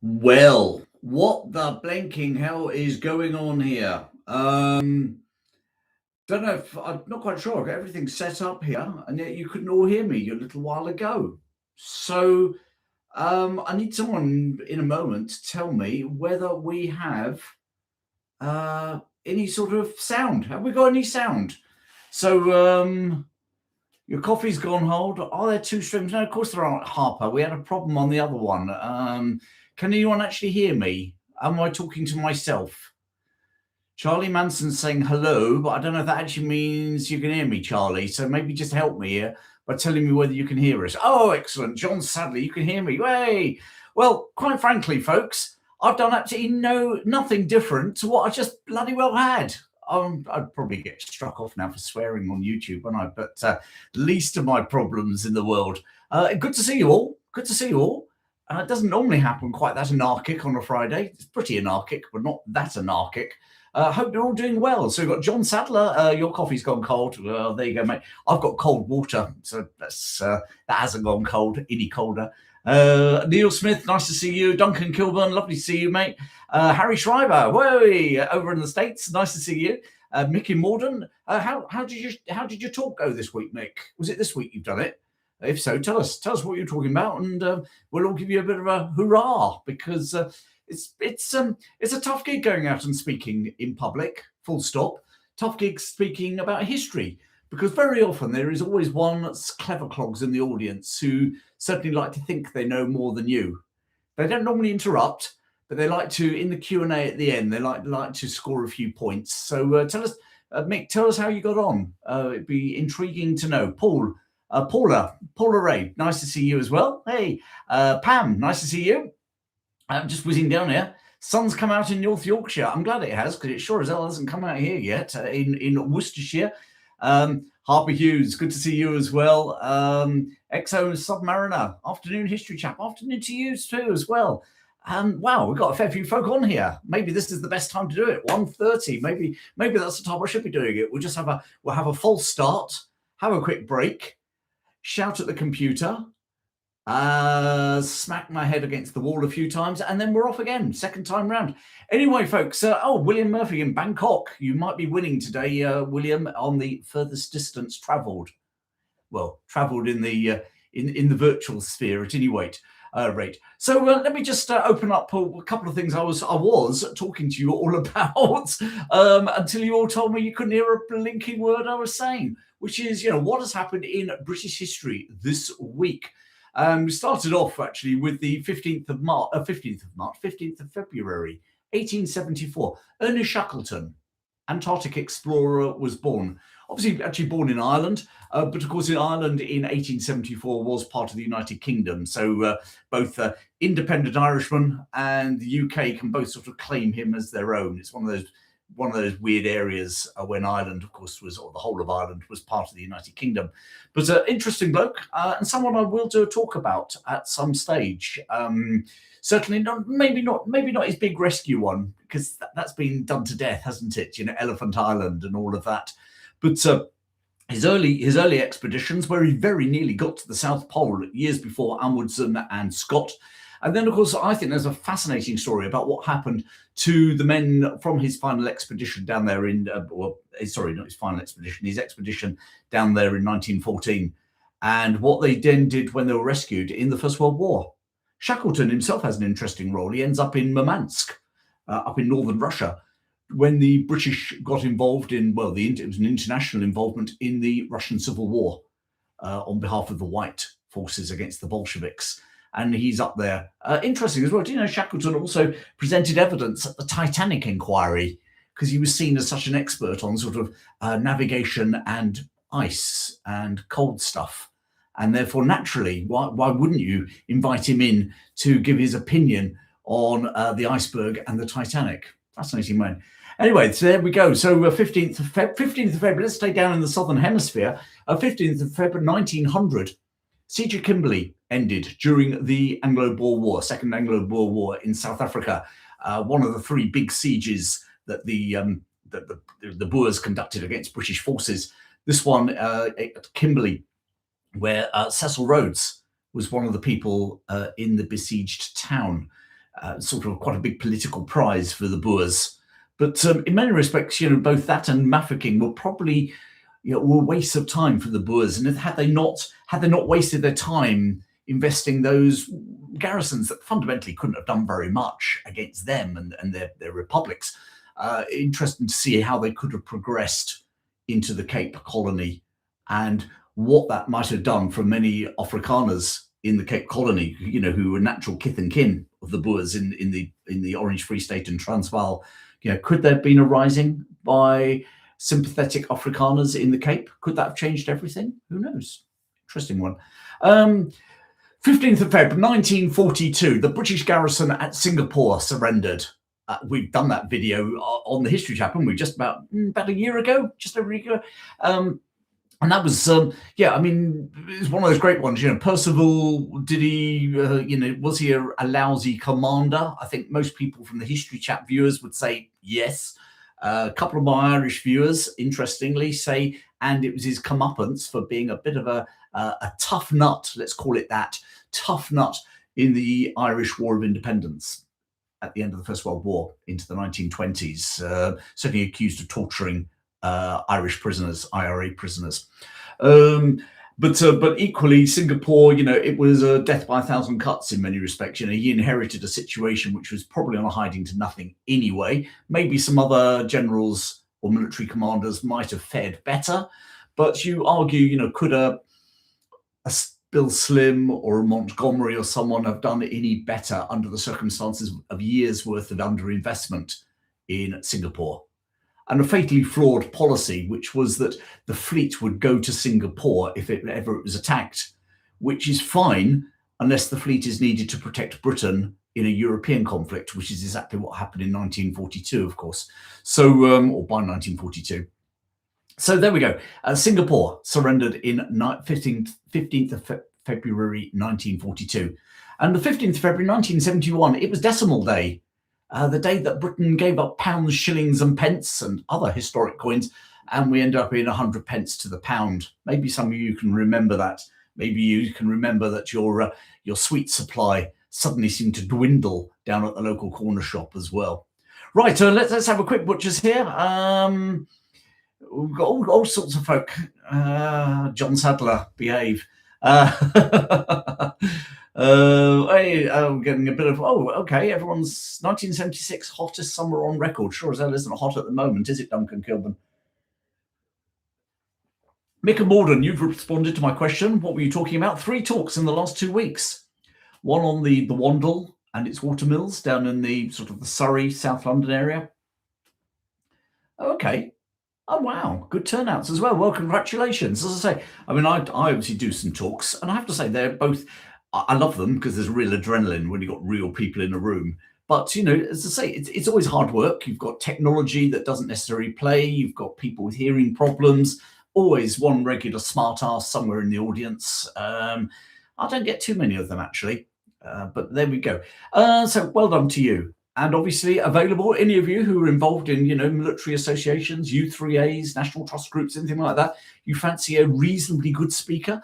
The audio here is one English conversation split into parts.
Well, what the blinking hell is going on here? Don't know if I'm not quite sure. I've got everything set up here, and yet you couldn't all hear me a little while ago. So I need someone in a moment to tell me whether we have any sort of sound. Have we got any sound? So your coffee's gone hold. Are there two streams? No, of course there aren't, Harper. We had a problem on the other one. Can anyone actually hear me? Am I talking to myself? Charlie Manson's saying hello, but I don't know if that actually means you can hear me, Charlie. So maybe just help me here by telling me whether you can hear us. Oh, excellent. John Sadley, you can hear me. Way. Well, quite frankly, folks, I've done absolutely nothing different to what I just bloody well had. I'd probably get struck off now for swearing on YouTube, wouldn't I? But least of my problems in the world. Good to see you all. Good to see you all. It doesn't normally happen quite that anarchic on a Friday. It's pretty anarchic, but not that anarchic. Hope you're all doing well. So we've got John Sadler. Your coffee's gone cold. There you go, mate. I've got cold water, so that hasn't gone cold any colder. Neil Smith, nice to see you. Duncan Kilburn, lovely to see you, mate. Harry Schreiber, whoa, over in the States, nice to see you. Mickey Morden, how did your talk go this week, Mick? Was it this week you've done it? If so, tell us what you're talking about, and we'll all give you a bit of a hurrah, because it's a tough gig going out and speaking in public. Full stop. Tough gig speaking about history, because very often there is always one clever clogs in the audience who certainly like to think they know more than you. They don't normally interrupt, but they like to, in the Q&A at the end, they like to score a few points. So tell us, Mick, tell us how you got on. It'd be intriguing to know. Paula Ray, nice to see you as well. Hey, Pam, nice to see you. I'm just whizzing down here. Sun's come out in North Yorkshire. I'm glad it has, because it sure as hell hasn't come out here yet in Worcestershire. Harper Hughes, good to see you as well. Exo Submariner, afternoon History Chap. Afternoon to you too as well. Wow, we've got a fair few folk on here. Maybe this is the best time to do it. 1:30. Maybe that's the time I should be doing it. We'll have a false start, have a quick break, shout at the computer, smack my head against the wall a few times, and then we're off again, second time round. Anyway, folks, William Murphy in Bangkok. You might be winning today, William, on the furthest distance travelled. Well, travelled in the virtual sphere at any rate. So let me just open up a couple of things I was talking to you all about until you all told me you couldn't hear a blinking word I was saying, which is, what has happened in British history this week. We started off actually with the 15th of February, 1874. Ernest Shackleton, Antarctic explorer, was born. Obviously, actually born in Ireland, but of course, in Ireland in 1874 was part of the United Kingdom. So both independent Irishmen and the UK can both sort of claim him as their own. It's one of those weird areas when Ireland, of course, or the whole of Ireland was part of the United Kingdom. But interesting bloke, and someone I will do a talk about at some stage. Certainly not, maybe not his big rescue one, because that's been done to death, hasn't it? Elephant Island and all of that. But his early expeditions, where he very nearly got to the South Pole years before Amundsen and Scott. And then, of course, I think there's a fascinating story about what happened to the men from his final expedition down there his expedition down there in 1914, and what they then did when they were rescued in the First World War. Shackleton himself has an interesting role. He ends up in Murmansk, up in northern Russia, when the British got involved in, it was an international involvement in the Russian Civil War on behalf of the White forces against the Bolsheviks. And he's up there. Interesting as well. Do you know Shackleton also presented evidence at the Titanic inquiry, because he was seen as such an expert on sort of navigation and ice and cold stuff. And therefore, naturally, why wouldn't you invite him in to give his opinion on the iceberg and the Titanic? Fascinating man. Anyway, so there we go. So 15th of February, let's stay down in the Southern Hemisphere. 15th of February, 1900. Siege of Kimberley ended during the Anglo-Boer War, Second Anglo-Boer War in South Africa. One of the three big sieges that the Boers conducted against British forces. This one at Kimberley, where Cecil Rhodes was one of the people in the besieged town. sort of quite a big political prize for the Boers. But in many respects, both that and mafficking were probably were wastes of time for the Boers. And had they not wasted their time investing those garrisons that fundamentally couldn't have done very much against them and their republics, interesting to see how they could have progressed into the Cape Colony and what that might have done for many Afrikaners in the Cape Colony, who were natural kith and kin of the Boers in the Orange Free State and Transvaal. Could there have been a rising by sympathetic Afrikaners in the Cape? Could that have changed everything? Who knows? Interesting one. 15th of February 1942, the British garrison at Singapore surrendered. We've done that video on the History Chap, haven't we? Just about a year ago, just over a year ago. And that was, it's one of those great ones. Percival, did he, was he a lousy commander? I think most people from the History Chat viewers would say yes. A couple of my Irish viewers, interestingly, say, and it was his comeuppance for being a bit of a tough nut, let's call it that, tough nut in the Irish War of Independence at the end of the First World War into the 1920s, certainly accused of torturing Irish prisoners, IRA prisoners. But equally, Singapore, it was a death by 1,000 cuts in many respects. He inherited a situation which was probably on a hiding to nothing anyway. Maybe some other generals or military commanders might have fared better, but you argue, could a Bill Slim or a Montgomery or someone have done any better under the circumstances of years' worth of underinvestment in Singapore? And a fatally flawed policy, which was that the fleet would go to Singapore if ever it was attacked, which is fine unless the fleet is needed to protect Britain in a European conflict, which is exactly what happened in 1942, of course. So, or by 1942. So there we go. Singapore surrendered in 15th of February 1942. And the 15th of February 1971, it was Decimal Day. The day that Britain gave up pounds, shillings and pence and other historic coins, and we ended up in 100 pence to the pound. Maybe some of you can remember that. Maybe you can remember that your sweet supply suddenly seemed to dwindle down at the local corner shop as well. Right, so let's have a quick butchers here. We've got all sorts of folk. John Sadler, behave. I'm getting a bit of, okay, everyone's 1976 hottest summer on record. Sure as hell isn't hot at the moment, is it, Duncan Kilburn? Mick and Morden, you've responded to my question. What were you talking about? 3 talks in the last 2 weeks. One on the Wandle and its watermills down in the sort of the Surrey, South London area. Okay. Oh, wow. Good turnouts as well. Well, congratulations. As I say, I obviously do some talks, and I have to say they're both, I love them because there's real adrenaline when you've got real people in a room. But, as I say, it's always hard work. You've got technology that doesn't necessarily play. You've got people with hearing problems. Always one regular smart ass somewhere in the audience. I don't get too many of them, actually. But there we go. So well done to you. And obviously available, any of you who are involved in, military associations, U3As, National Trust groups, anything like that, you fancy a reasonably good speaker,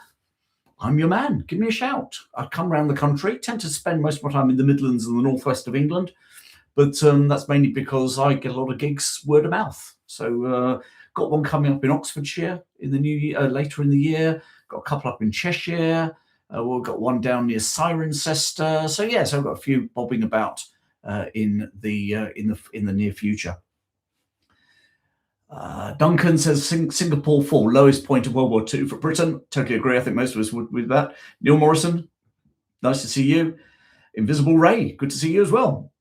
I'm your man. Give me a shout. I come around the country, tend to spend most of my time in the Midlands and the northwest of England, but that's mainly because I get a lot of gigs word of mouth. So got one coming up in Oxfordshire in the new year, later in the year. Got a couple up in Cheshire. We've got one down near Cirencester. So yeah, so I've got a few bobbing about in the near future. Duncan says Singapore fall, lowest point of World War II for Britain. Totally agree. I think most of us would with that. Neil Morrison, nice to see you. Invisible Ray, good to see you as well.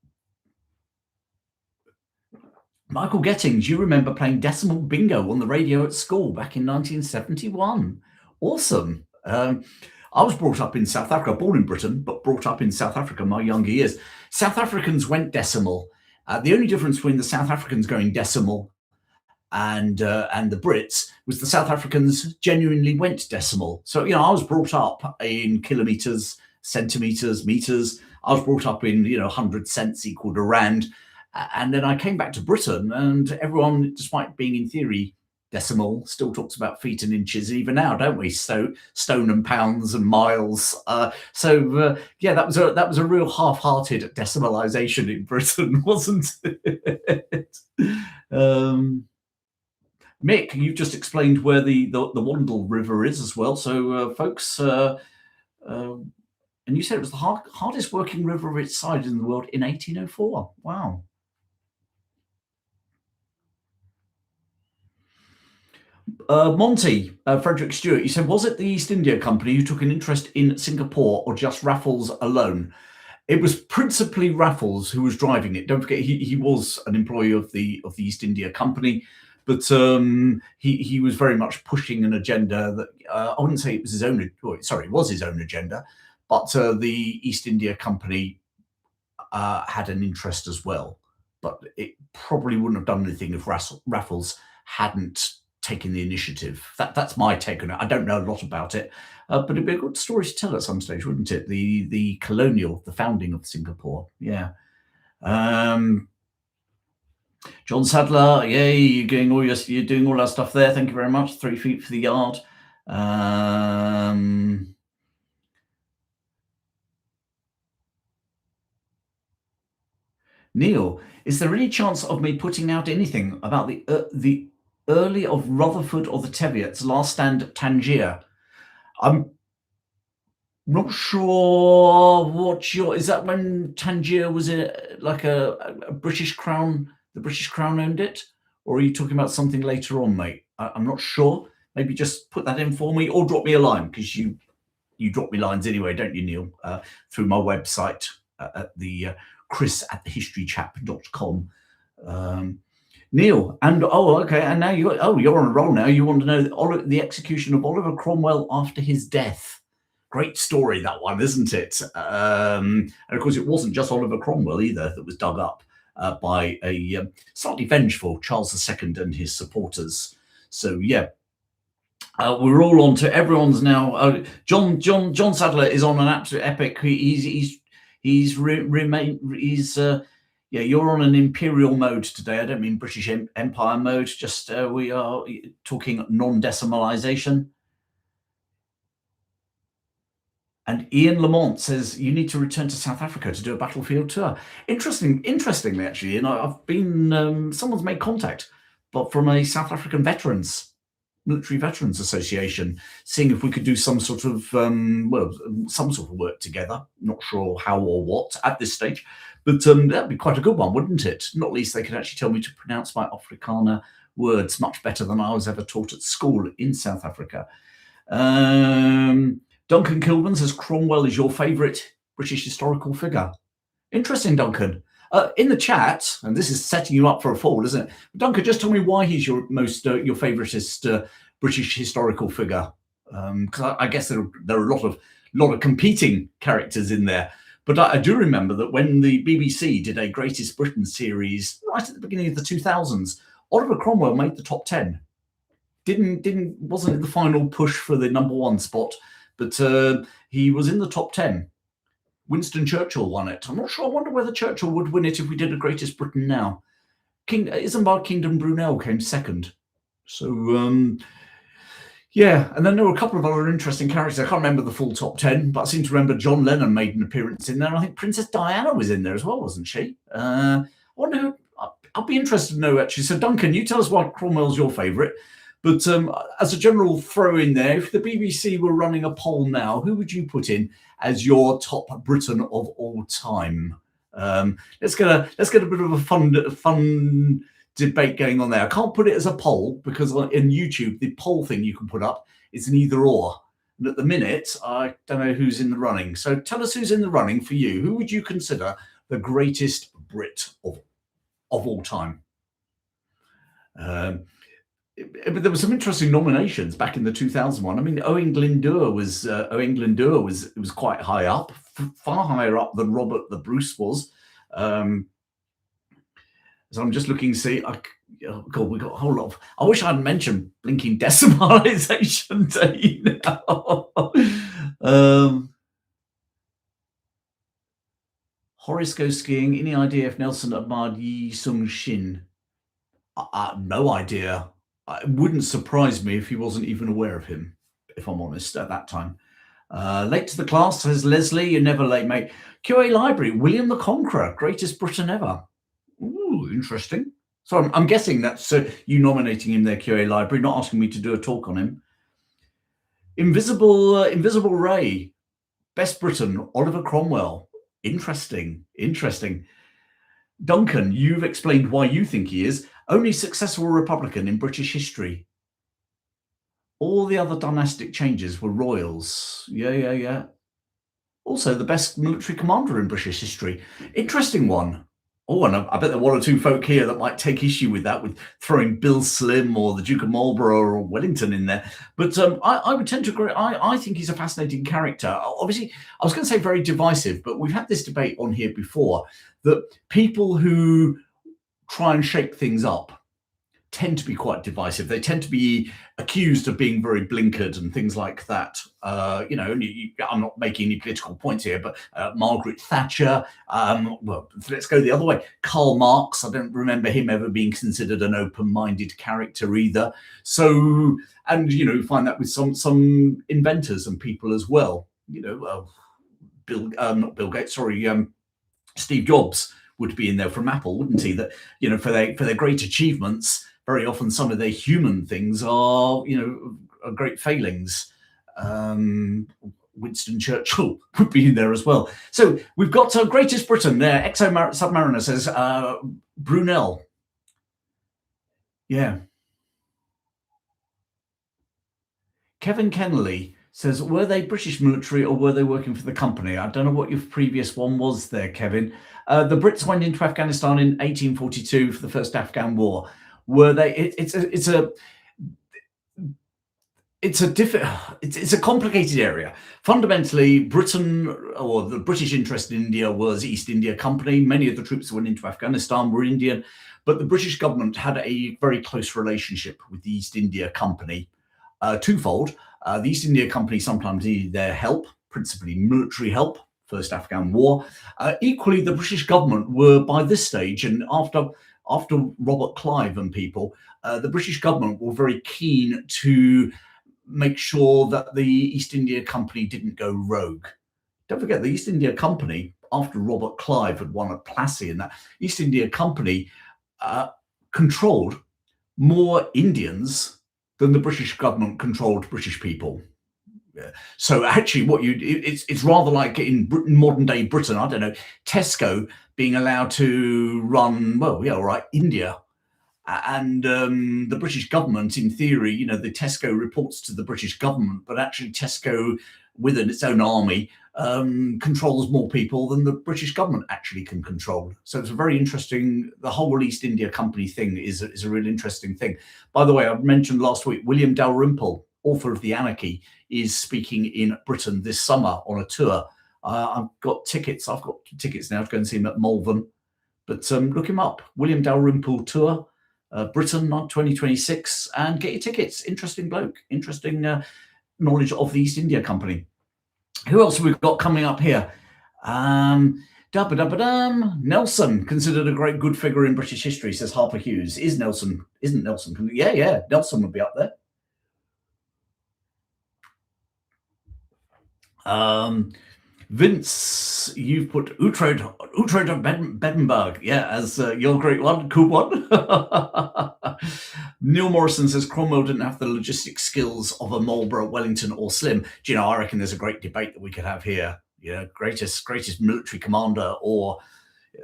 Michael Gettings, you remember playing decimal bingo on the radio at school back in 1971. Awesome. I was brought up in South Africa, born in Britain, but brought up in South Africa in my younger years. South Africans went decimal. The only difference between the South Africans going decimal and the Brits was the South Africans genuinely went decimal. So, I was brought up in kilometers, centimeters, meters. I was brought up in, 100 cents equaled a rand. And then I came back to Britain, and everyone, despite being in theory decimal, still talks about feet and inches even now, don't we? So stone and pounds and miles. Yeah, that was a real half-hearted decimalisation in Britain, wasn't it? um, Mick, you've just explained where the Wandle River is as well. So, folks, and you said it was the hardest working river of its size in the world in 1804. Wow. Monty, Frederick Stewart, you said, was it the East India Company who took an interest in Singapore or just Raffles alone? It was principally Raffles who was driving it. Don't forget, he was an employee of the East India Company, but he was very much pushing an agenda that I wouldn't say it was his own. Sorry, it was his own agenda, but the East India Company had an interest as well. But it probably wouldn't have done anything if Raffles hadn't taken the initiative. That's my take on it. I don't know a lot about it, but it'd be a good story to tell at some stage, wouldn't it? The founding of Singapore. Yeah. John Sadler, yay! You're doing all that stuff there. Thank you very much. 3 feet for the yard. Neil, is there any chance of me putting out anything about the early of Rutherford or the Teviots last stand at Tangier? I'm not sure what is that when Tangier was like a British Crown, the British Crown owned it? Or are you talking about something later on, mate? I'm not sure. Maybe just put that in for me or drop me a line, because you drop me lines anyway, don't you, Neil? Through my website at the chris@historychap.com. Neil, and okay, and now you're on a roll now. You want to know the execution of Oliver Cromwell after his death. Great story, that one, isn't it? And of course, it wasn't just Oliver Cromwell either that was dug up by a slightly vengeful Charles II and his supporters. So yeah, we're all on to everyone's now. John Sadler is on an absolute epic. Yeah, you're on an imperial mode today. I don't mean British Empire mode. Just we are talking non-decimalisation. And Ian Lamont says you need to return to South Africa to do a battlefield tour. Interestingly, actually, and I've been someone's made contact, but from a South African military veterans association, seeing if we could do some sort of work together. Not sure how or what at this stage, but that'd be quite a good one, wouldn't it? Not least they could actually tell me to pronounce my Afrikaner words much better than I was ever taught at school in South Africa. Duncan Kilburn says Cromwell is your favourite British historical figure. Interesting, Duncan. In the chat, and this is setting you up for a fall, isn't it? Duncan, just tell me why he's your favouriteest British historical figure. Because I guess there are a lot of competing characters in there. But I do remember that when the BBC did a Greatest Britain series right at the beginning of the 2000s, Oliver Cromwell made the top 10. Wasn't it the final push for the number 1 spot? But he was in the top 10. Winston Churchill won it. I'm not sure. I wonder whether Churchill would win it if we did a Greatest Britain now. Isambard Kingdom Brunel came second. So, yeah. And then there were a couple of other interesting characters. I can't remember the full top 10, but I seem to remember John Lennon made an appearance in there. And I think Princess Diana was in there as well, wasn't she? I wonder who. I'll be interested to know, actually. So, Duncan, you tell us why Cromwell's your favourite. But as a general throw in there, if the BBC were running a poll now, who would you put in as your top Briton of all time? Let's get a bit of a fun debate going on there. I can't put it as a poll because in YouTube, the poll thing you can put up is an either or. And at the minute, I don't know who's in the running. So tell us who's in the running for you. Who would you consider the greatest Brit of all time? But there were some interesting nominations back in the 2001. I mean, Owain Glyndŵr was quite high up, far higher up than Robert the Bruce was. So I'm just looking to see. God, we got a whole lot of. I wish I'd mentioned blinking decimalisation day now. Horace goes skiing. Any idea if Nelson admired Yi Sung Shin? No idea. it wouldn't surprise me if he wasn't even aware of him, if I'm honest, at that time. Late to the class, says Leslie. You're never late, mate. QA Library, William the Conqueror, greatest Briton ever. Ooh, interesting. So I'm guessing that's you nominating him there, QA Library, not asking me to do a talk on him. Invisible Ray, best Briton, Oliver Cromwell. Interesting. Duncan, you've explained why you think he is. Only successful Republican in British history. All the other dynastic changes were royals. Yeah. Also, the best military commander in British history. Interesting one. Oh, and I bet there are one or two folk here that might take issue with that, with throwing Bill Slim or the Duke of Marlborough or Wellington in there. But I would tend to agree. I think he's a fascinating character. Obviously, I was going to say very divisive, but we've had this debate on here before, that people who try and shake things up tend to be quite divisive. They tend to be accused of being very blinkered and things like that. I'm not making any political points here, but Margaret Thatcher, well, let's go the other way. Karl Marx, I don't remember him ever being considered an open-minded character either. So, and, you find that with some inventors and people as well. Not Bill Gates, sorry, Steve Jobs would be in there from Apple, wouldn't he? That, for their great achievements, very often some of their human things are great failings. Winston Churchill would be in there as well. So we've got Greatest Britain there. Exo Submariner says Brunel. Yeah. Kevin Kennelly says, were they British military or were they working for the company? I don't know what your previous one was there, Kevin. The Brits went into Afghanistan in 1842 for the first Afghan war. Were they? It's a complicated area. Fundamentally, Britain, or the British interest in India, was East India Company. Many of the troops that went into Afghanistan were Indian, but the British government had a very close relationship with the East India Company, twofold. The East India Company sometimes needed their help, principally military help, First Afghan War. Equally, the British government were, by this stage, and after Robert Clive and people, the British government were very keen to make sure that the East India Company didn't go rogue. Don't forget, the East India Company, after Robert Clive had won at Plassey, and that East India Company controlled more Indians than the British government controlled British people. So actually, it's rather like in modern day Britain, I don't know, Tesco being allowed to run, India. And the British government, in theory, the Tesco reports to the British government, but actually Tesco, within its own army, controls more people than the British government actually can control. So it's a very interesting, the whole East India Company thing is a really interesting thing. By the way, I mentioned last week, William Dalrymple, author of The Anarchy, is speaking in Britain this summer on a tour. I've got tickets now to go and see him at Malvern. But look him up, William Dalrymple Tour, Britain 2026, and get your tickets. Interesting bloke, interesting knowledge of the East India Company. Who else have we got coming up here? Nelson, considered a great good figure in British history, says Harper Hughes. Isn't Nelson? Yeah, Nelson would be up there. Vince, you've put Uhtred of Beddenberg, as your great one, cool one. Neil Morrison says Cromwell didn't have the logistic skills of a Marlborough, Wellington, or Slim. Do you know, I reckon there's a great debate that we could have here. Greatest military commander or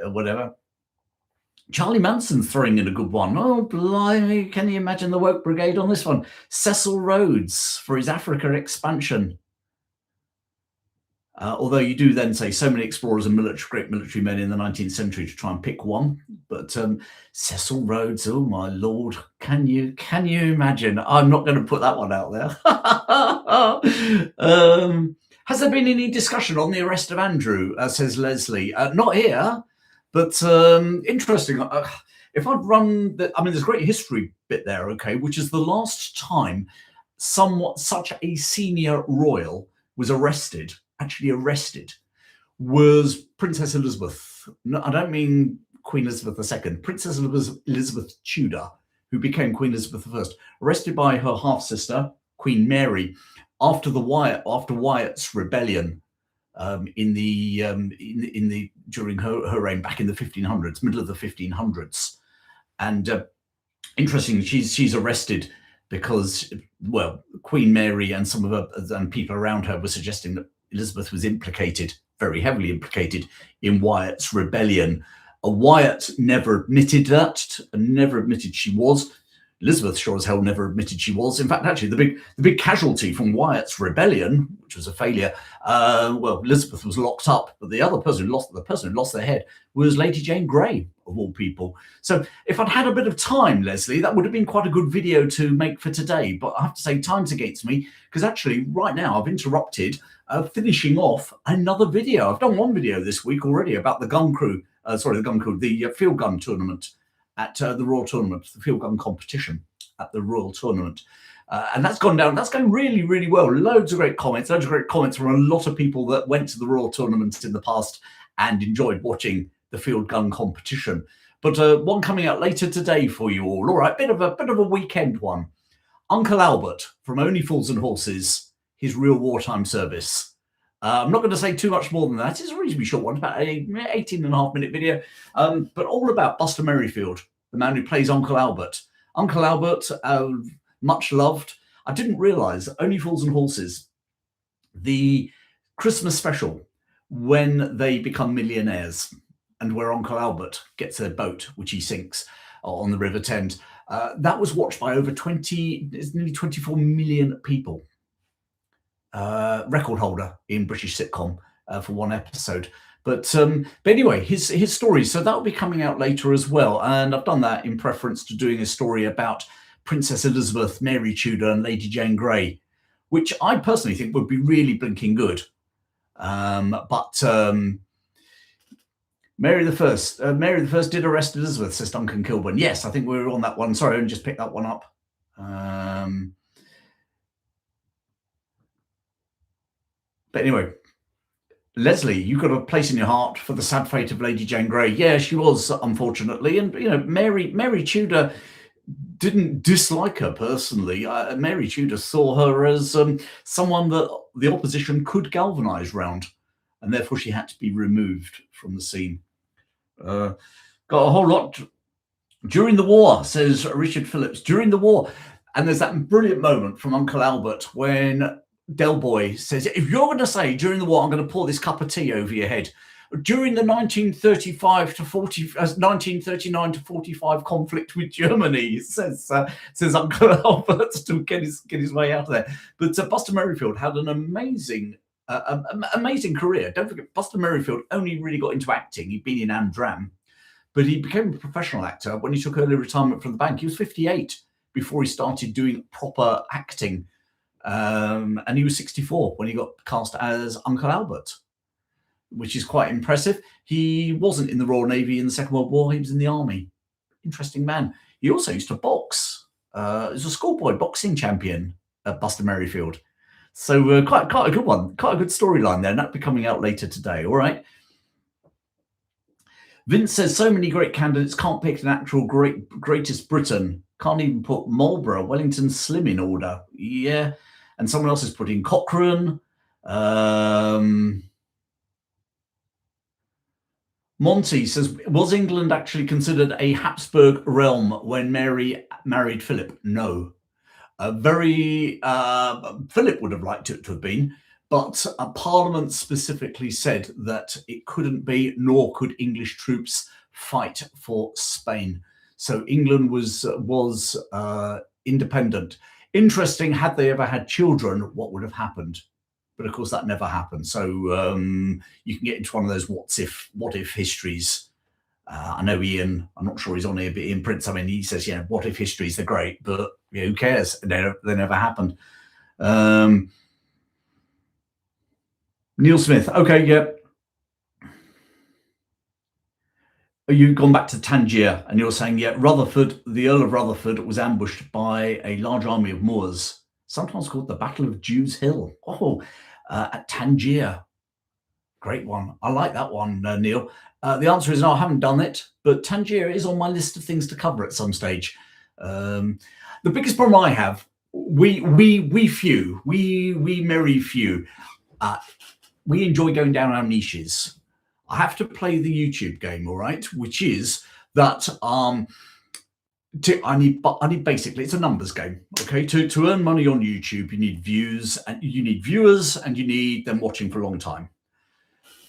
whatever. Charlie Manson throwing in a good one. Oh, blimey, can you imagine the woke brigade on this one? Cecil Rhodes for his Africa expansion. Although you do then say so many explorers and great military men in the 19th century to try and pick one. But Cecil Rhodes, oh my lord, can you imagine? I'm not going to put that one out there. Has there been any discussion on the arrest of Andrew, says Leslie? Not here, but interesting. If I'd run, there's a great history bit there, okay, which is the last time such a senior royal was actually arrested, was Princess Elizabeth. No, I don't mean Queen Elizabeth II, Princess Elizabeth Tudor, who became Queen Elizabeth I, arrested by her half sister Queen Mary after Wyatt's rebellion in the during her reign back in the 1500s, middle of the 1500s. And interestingly, she's arrested because, well, Queen Mary and some of her and people around her were suggesting that Elizabeth was implicated, very heavily implicated, in Wyatt's rebellion. Wyatt never admitted that, and never admitted she was. Elizabeth sure as hell never admitted she was. In fact, actually, the big casualty from Wyatt's rebellion, which was a failure, well, Elizabeth was locked up, but the person who lost their head was Lady Jane Grey, of all people. So if I'd had a bit of time, Leslie, that would have been quite a good video to make for today. But I have to say, time's against me, because actually right now I've interrupted finishing off another video. I've done one video this week already about the the field gun tournament at the Royal Tournament, the field gun competition at the Royal Tournament. And that's gone down. That's going really, really well. Loads of great comments from a lot of people that went to the Royal Tournament in the past and enjoyed watching the field gun competition. But one coming out later today for you all. All right, bit of a weekend one. Uncle Albert from Only Fools and Horses, his real wartime service. I'm not going to say too much more than that. It's a reasonably short one, about a 18.5-minute video, but all about Buster Merryfield, the man who plays Uncle Albert. Uncle Albert, much loved. I didn't realise Only Fools and Horses, the Christmas special, when they become millionaires and where Uncle Albert gets a boat, which he sinks on the River Thames, that was watched by nearly 24 million people. Record holder in British sitcom for one episode. But anyway, his story. So that will be coming out later as well. And I've done that in preference to doing a story about Princess Elizabeth, Mary Tudor, and Lady Jane Grey, which I personally think would be really blinking good. But Mary the First did arrest Elizabeth, says Duncan Kilburn. Yes, I think we were on that one. Sorry, I only just picked that one up. But anyway, Leslie, you've got a place in your heart for the sad fate of Lady Jane Grey. Yeah, she was, unfortunately. And, you know, Mary Tudor didn't dislike her personally. Mary Tudor saw her as someone that the opposition could galvanise round, and therefore she had to be removed from the scene. Got a whole lot during the war, says Richard Phillips. During the war. And there's that brilliant moment from Uncle Albert when Del Boy says, if you're going to say during the war, I'm going to pour this cup of tea over your head. During the 1939 to 45 conflict with Germany, says Uncle Albert to get his way out of there. But Buster Merryfield had an amazing career. Don't forget, Buster Merryfield only really got into acting. He'd been in Amdram, but he became a professional actor when he took early retirement from the bank. He was 58 before he started doing proper acting. And he was 64 when he got cast as Uncle Albert, which is quite impressive. He wasn't in the Royal Navy in the Second World War. He was in the army. Interesting man. He also used to box. He was a schoolboy boxing champion, Buster Merryfield. So quite a good one. Quite a good storyline there. And that'll be coming out later today. All right. Vince says, so many great candidates, can't pick an actual greatest Britain. Can't even put Marlborough, Wellington Slim in order. Yeah. And someone else is putting Cochrane. Monty says, was England actually considered a Habsburg realm when Mary married Philip? No. Philip would have liked it to have been, but Parliament specifically said that it couldn't be, nor could English troops fight for Spain. So England was independent. Interesting, had they ever had children, what would have happened? But of course, that never happened. So you can get into one of those what if histories. I know Ian, I'm not sure he's on here, but Ian Prince, I mean, he says, yeah, what if histories are great, but yeah, who cares? They never happened. Neil Smith, okay, yeah. You've gone back to Tangier and you're saying, yeah, Rutherford, the Earl of Rutherford was ambushed by a large army of Moors, sometimes called the Battle of Jews Hill. At Tangier. Great one. I like that one, Neil. The answer is no, I haven't done it, but Tangier is on my list of things to cover at some stage. Um, the biggest problem I have, we merry few, uh, we enjoy going down our niches. I have to play the YouTube game, all right, which is that I need basically it's a numbers game. Okay, to earn money on YouTube, you need views and you need viewers and you need them watching for a long time.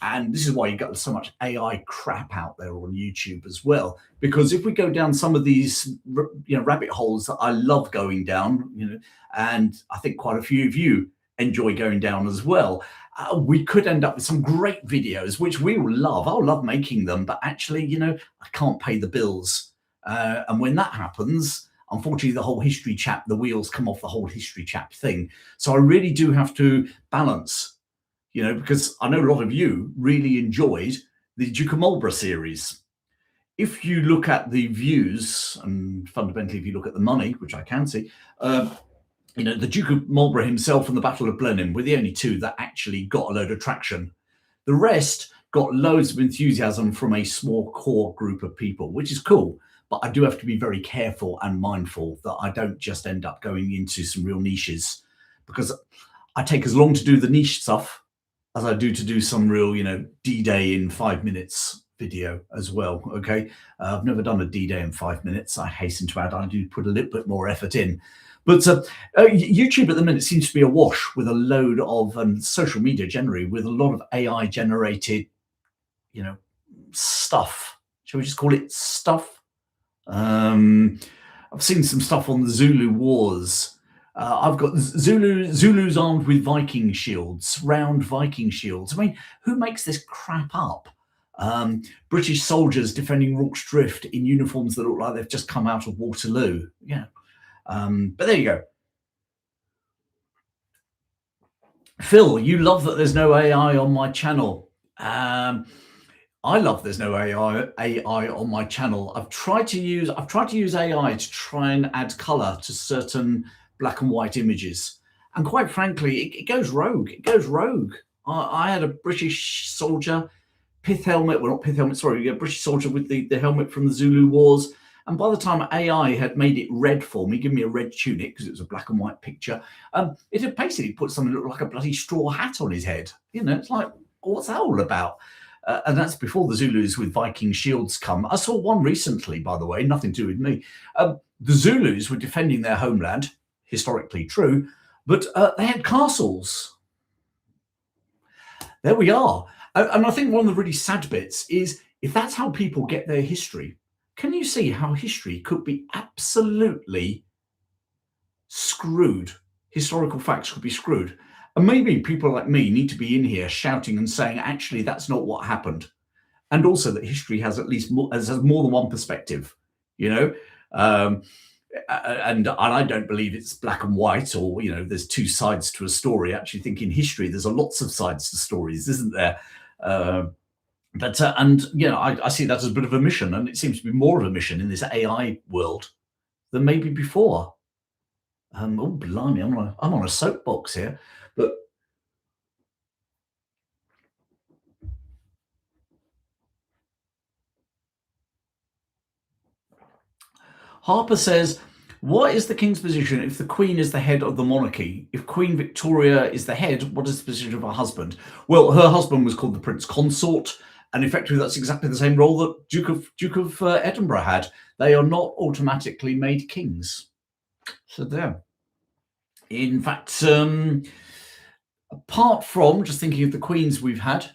And this is why you got so much AI crap out there on YouTube as well. Because if we go down some of these, rabbit holes that I love going down, and I think quite a few of you enjoy going down as well, we could end up with some great videos, which we will love. I'll love making them, but actually, I can't pay the bills. And when that happens, unfortunately, the whole History Chap, the wheels come off the whole History Chap thing. So I really do have to balance. Because I know a lot of you really enjoyed the Duke of Marlborough series. If you look at the views, and fundamentally, if you look at the money, which I can see, the Duke of Marlborough himself and the Battle of Blenheim were the only two that actually got a load of traction. The rest got loads of enthusiasm from a small core group of people, which is cool. But I do have to be very careful and mindful that I don't just end up going into some real niches, because I take as long to do the niche stuff as I do to do some real, D-Day in 5 minutes video as well. Okay. I've never done a D-Day in 5 minutes. I hasten to add, I do put a little bit more effort in. But YouTube at the minute seems to be awash with a load of social media generally, with a lot of AI generated, stuff. Shall we just call it stuff? I've seen some stuff on the Zulu wars. I've got Zulus armed with Viking shields, round Viking shields. I mean, who makes this crap up? British soldiers defending Rorke's Drift in uniforms that look like they've just come out of Waterloo. Yeah. But there you go. Phil, you love that there's no AI on my channel. I love there's no AI on my channel. I've tried to use AI to try and add color to certain black and white images, and quite frankly, it goes rogue. I had a British soldier, pith helmet, well, not pith helmet, sorry, a British soldier with the helmet from the Zulu wars, and by the time AI had made it red for me, give me a red tunic because it was a black and white picture, it had basically put something that looked like a bloody straw hat on his head. It's like, what's that all about? And that's before the Zulus with Viking shields come. I saw one recently, by the way, nothing to do with me. The Zulus were defending their homeland, historically true, but they had castles. There we are. And I think one of the really sad bits is, if that's how people get their history, can you see how history could be absolutely screwed? Historical facts could be screwed. And maybe people like me need to be in here shouting and saying, actually, that's not what happened. And also that history has at least more than one perspective, and I don't believe it's black and white, or there's two sides to a story. I actually think in history there's lots of sides to stories, isn't there? I see that as a bit of a mission, and it seems to be more of a mission in this AI world than maybe before. Oh blimey, I'm on a soapbox here, but Harper says, what is the king's position if the queen is the head of the monarchy? If Queen Victoria is the head, what is the position of her husband? Well, her husband was called the Prince Consort, and effectively that's exactly the same role that Duke of Edinburgh had. They are not automatically made kings. So there. In fact, apart from just thinking of the queens we've had,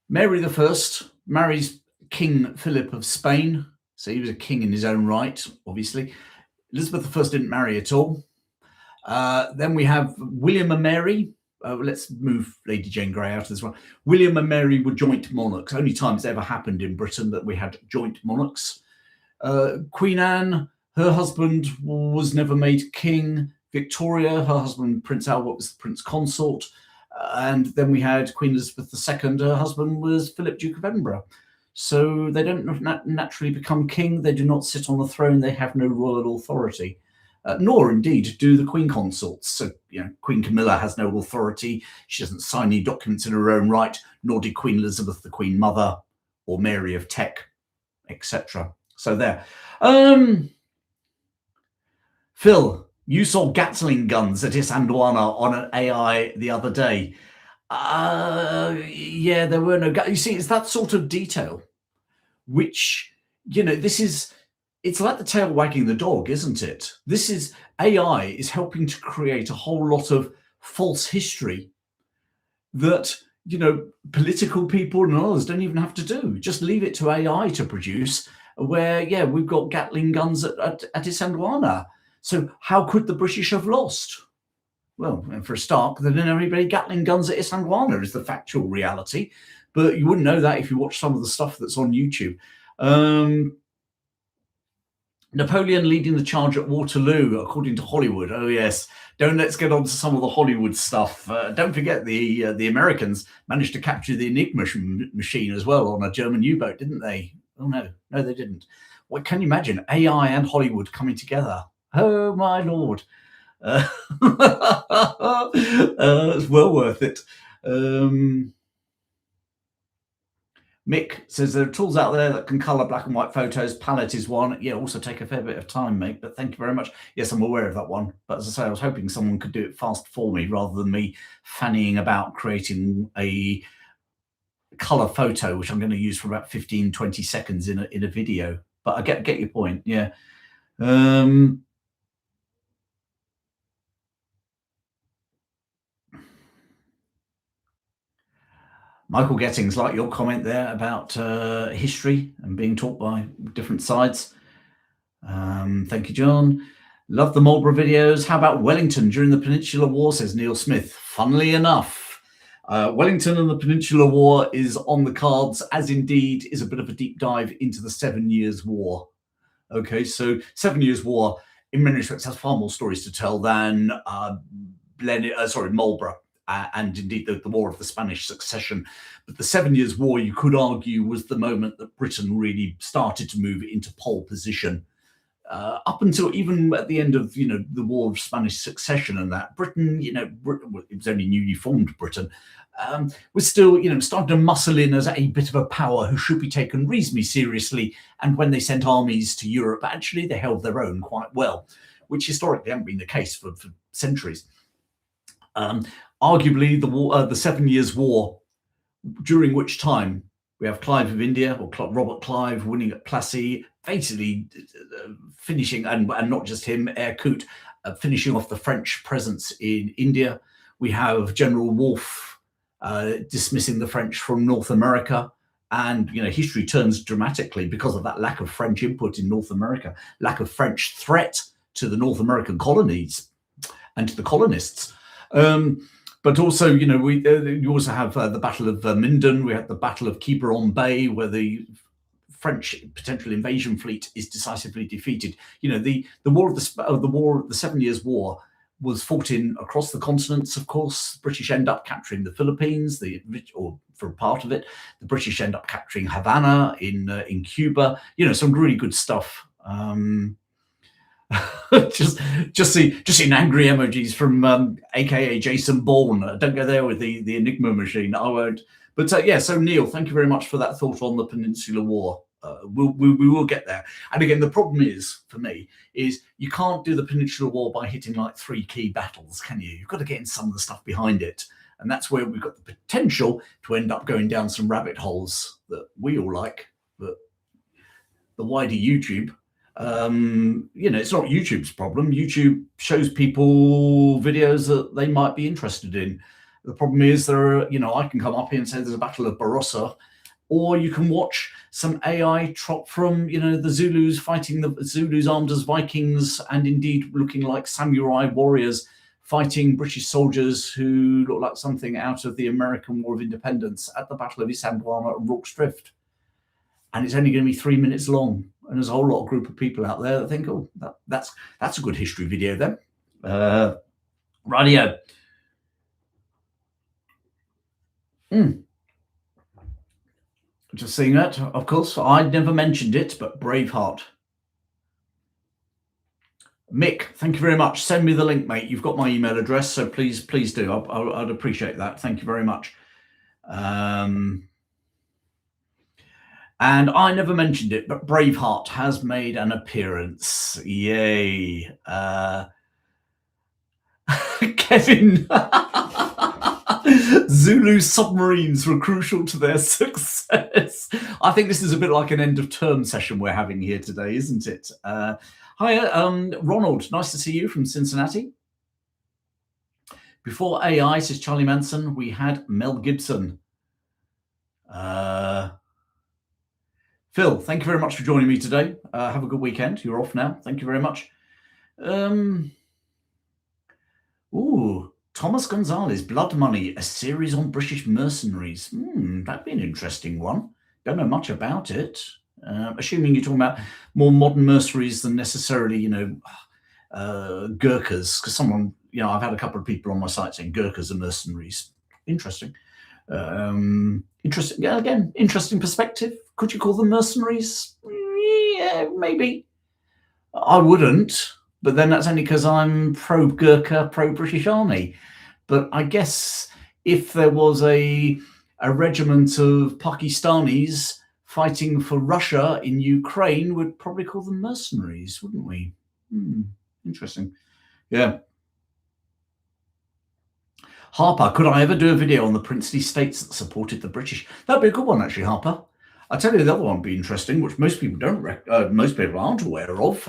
Mary I marries King Philip of Spain. So he was a king in his own right, obviously. Elizabeth I didn't marry at all. Then we have William and Mary. Let's move Lady Jane Grey out of this one. William and Mary were joint monarchs. Only time it's ever happened in Britain that we had joint monarchs. Queen Anne, her husband was never made king. Victoria, her husband, Prince Albert, was the Prince Consort. And then we had Queen Elizabeth II. Her husband was Philip, Duke of Edinburgh. So they don't naturally become king. They do not sit on the throne. They have no royal authority, nor indeed do the queen consorts. So, Queen Camilla has no authority. She doesn't sign any documents in her own right, nor did Queen Elizabeth, the Queen Mother, or Mary of Teck, etc. So there. Phil, you saw Gatling guns at Isandlwana on an AI the other day. Yeah, there were no. You see, it's that sort of detail, which it's like the tail wagging the dog, isn't it? This is AI is helping to create a whole lot of false history that political people and others don't even have to do. Just leave it to AI to produce. Where we've got Gatling guns at Isandlwana. So how could the British have lost? Well, and for a start, they didn't have anybody Gatling guns at Isandlwana is the factual reality. But you wouldn't know that if you watch some of the stuff that's on YouTube. Napoleon leading the charge at Waterloo, according to Hollywood. Oh yes, let's get on to some of the Hollywood stuff. Don't forget the Americans managed to capture the Enigma machine as well on a German U-boat, didn't they? Oh no, they didn't. What can you imagine? AI and Hollywood coming together. Oh my lord. It's well worth it. Mick says there are tools out there that can color black and white photos. Palette is one. Yeah, also take a fair bit of time, mate, but thank you very much. Yes, I'm aware of that one. But as I say, I was hoping someone could do it fast for me rather than me fannying about creating a color photo, which I'm going to use for about 15, 20 seconds in a video. But I get your point. Yeah. Michael Gettings, like your comment there about history and being taught by different sides. Thank you, John. Love the Marlborough videos. How about Wellington during the Peninsular War, says Neil Smith. Funnily enough, Wellington and the Peninsular War is on the cards, as indeed is a bit of a deep dive into the 7 Years' War. Okay, so 7 Years' War, in many respects, has far more stories to tell than Marlborough. And indeed the War of the Spanish Succession. But the 7 Years' War, you could argue, was the moment that Britain really started to move into pole position. Up until even at the end of the War of Spanish Succession and that, Britain, it was only newly formed Britain, was still starting to muscle in as a bit of a power who should be taken reasonably seriously. And when they sent armies to Europe, actually they held their own quite well, which historically hadn't been the case for centuries. Arguably, the 7 Years' War, during which time we have Clive of India, or Robert Clive, winning at Plassey, basically finishing, and not just him, Erkut, finishing off the French presence in India. We have General Wolfe dismissing the French from North America. And history turns dramatically because of that lack of French input in North America, lack of French threat to the North American colonies and to the colonists. But also, you also have the Battle of Minden. We had the Battle of Quiberon Bay, where the French potential invasion fleet is decisively defeated. The War of the 7 Years' War was fought in across the continents. Of course, the British end up capturing the Philippines, or for part of it. The British end up capturing Havana in Cuba. Some really good stuff. just seeing angry emojis from aka Jason Bourne. Don't go there with the Enigma machine. I won't. But so Neil, thank you very much for that thought on the Peninsular War. We will get there. And again, the problem is, for me, is you can't do the Peninsular War by hitting like 3 key battles, can you? You've got to get in some of the stuff behind it. And that's where we've got the potential to end up going down some rabbit holes that we all like, but the wider YouTube, it's not YouTube's problem. YouTube shows people videos that they might be interested in. The problem is I can come up here and say there's a Battle of Barossa, or you can watch some AI trot from, the Zulus fighting the Zulus armed as Vikings and indeed looking like samurai warriors fighting British soldiers who look like something out of the American War of Independence at the Battle of Isandlwana at Rorke's Drift. And it's only going to be 3 minutes long. And there's a whole lot of group of people out there that think, oh, that's a good history video then. Radio. Just seeing that, of course. I'd never mentioned it, but Braveheart. Mick, thank you very much. Send me the link, mate. You've got my email address, so please do. I'd appreciate that. Thank you very much. And I never mentioned it, but Braveheart has made an appearance. Yay. Kevin. Zulu submarines were crucial to their success. I think this is a bit like an end of term session we're having here today, isn't it? Hi, Ronald. Nice to see you from Cincinnati. Before AI, says Charlie Manson, we had Mel Gibson. Phil, thank you very much for joining me today. Have a good weekend. You're off now. Thank you very much. Thomas Gonzalez, Blood Money, a series on British mercenaries. That'd be an interesting one. Don't know much about it. Assuming you're talking about more modern mercenaries than necessarily, Gurkhas, because someone, I've had a couple of people on my site saying Gurkhas are mercenaries. Interesting. Interesting. Yeah, again, interesting perspective. Could you call them mercenaries? Yeah, maybe. I wouldn't, but then that's only because I'm pro Gurkha, pro British Army. But I guess if there was a regiment of Pakistanis fighting for Russia in Ukraine, we'd probably call them mercenaries, wouldn't we? Interesting. Yeah. Harper, could I ever do a video on the princely states that supported the British? That'd be a good one, actually, Harper. I'll tell you the other one would be interesting, which most people most people aren't aware of,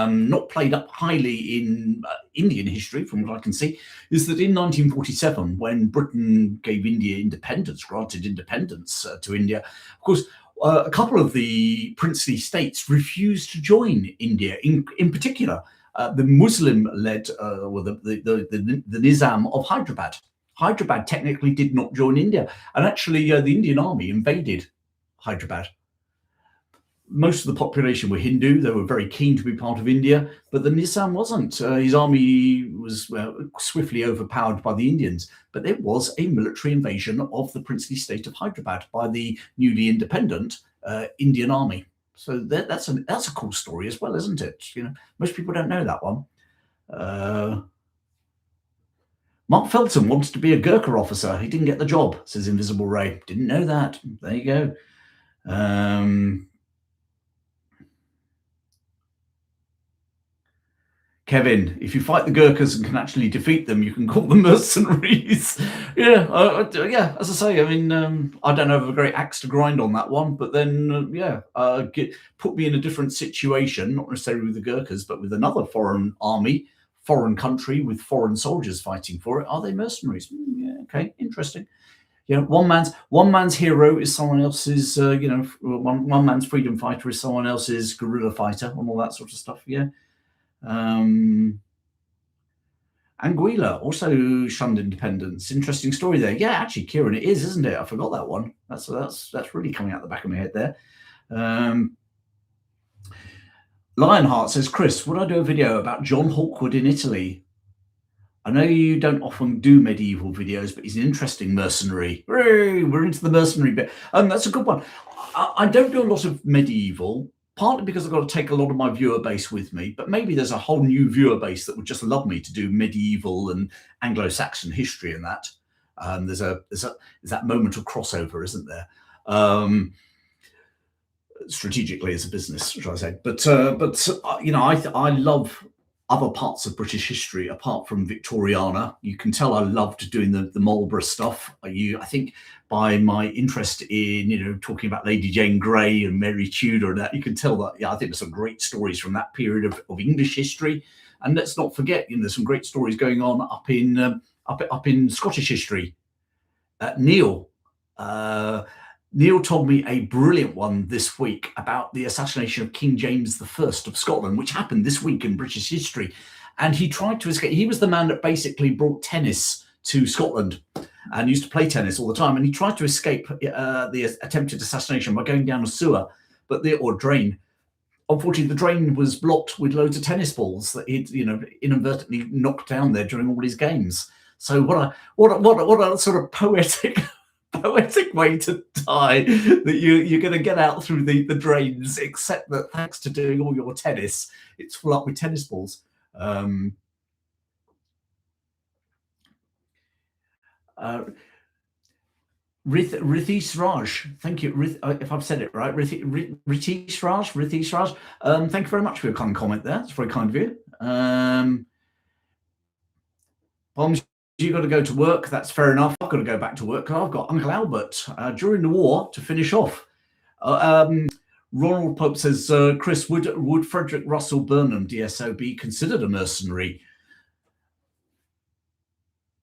not played up highly in Indian history, from what I can see, is that in 1947, when Britain gave India independence, granted independence to India, of course, a couple of the princely states refused to join India. In particular, the Muslim-led, the Nizam of Hyderabad. Hyderabad technically did not join India, and actually, the Indian army invaded Hyderabad. Most of the population were Hindu. They were very keen to be part of India, but the Nizam wasn't. His army was swiftly overpowered by the Indians, but there was a military invasion of the princely state of Hyderabad by the newly independent Indian army. So that's a cool story as well, isn't it? Most people don't know that one. Mark Felton wanted to be a Gurkha officer. He didn't get the job, says Invisible Ray. Didn't know that. There you go. Kevin, if you fight the Gurkhas and can actually defeat them, you can call them mercenaries. Yeah, as I say, I mean, I don't have a great axe to grind on that one, but then, put me in a different situation, not necessarily with the Gurkhas, but with another foreign army, foreign country with foreign soldiers fighting for it. Are they mercenaries? Yeah, okay, interesting. One man's hero is someone else's. One man's freedom fighter is someone else's guerrilla fighter, and all that sort of stuff. Yeah. Anguilla also shunned independence. Interesting story there. Yeah, actually, Kieran, it is, isn't it? I forgot that one. That's really coming out the back of my head there. Lionheart says, Chris, would I do a video about John Hawkwood in Italy? I know you don't often do medieval videos, but he's an interesting mercenary. Hooray, we're into the mercenary bit. That's a good one. I don't do a lot of medieval, partly because I've got to take a lot of my viewer base with me, but maybe there's a whole new viewer base that would just love me to do medieval and Anglo-Saxon history and that. There's that moment of crossover, isn't there? Strategically as a business, shall I say? But I love other parts of British history apart from Victoriana. You can tell I loved doing the Marlborough stuff. I think by my interest in talking about Lady Jane Grey and Mary Tudor and that, you can tell that I think there's some great stories from that period of English history. And let's not forget, there's some great stories going on up in Scottish history. Neil told me a brilliant one this week about the assassination of King James I of Scotland, which happened this week in British history. And he tried to escape. He was the man that basically brought tennis to Scotland and used to play tennis all the time. And he tried to escape the attempted assassination by going down a sewer, or drain. Unfortunately, the drain was blocked with loads of tennis balls that he'd inadvertently knocked down there during all his games. So what a sort of poetic way to die, that you're going to get out through the drains, except that thanks to doing all your tennis, it's full up with tennis balls. Ritesh Raj, thank you. If I've said it right, Ritesh Raj. Thank you very much for your kind comment there. It's very kind of you. Bombs, you got to go to work. That's fair enough. I've got to go back to work. I've got Uncle Albert during the war to finish off. Ronald Pope says, Chris, would Frederick Russell Burnham, DSO, be considered a mercenary?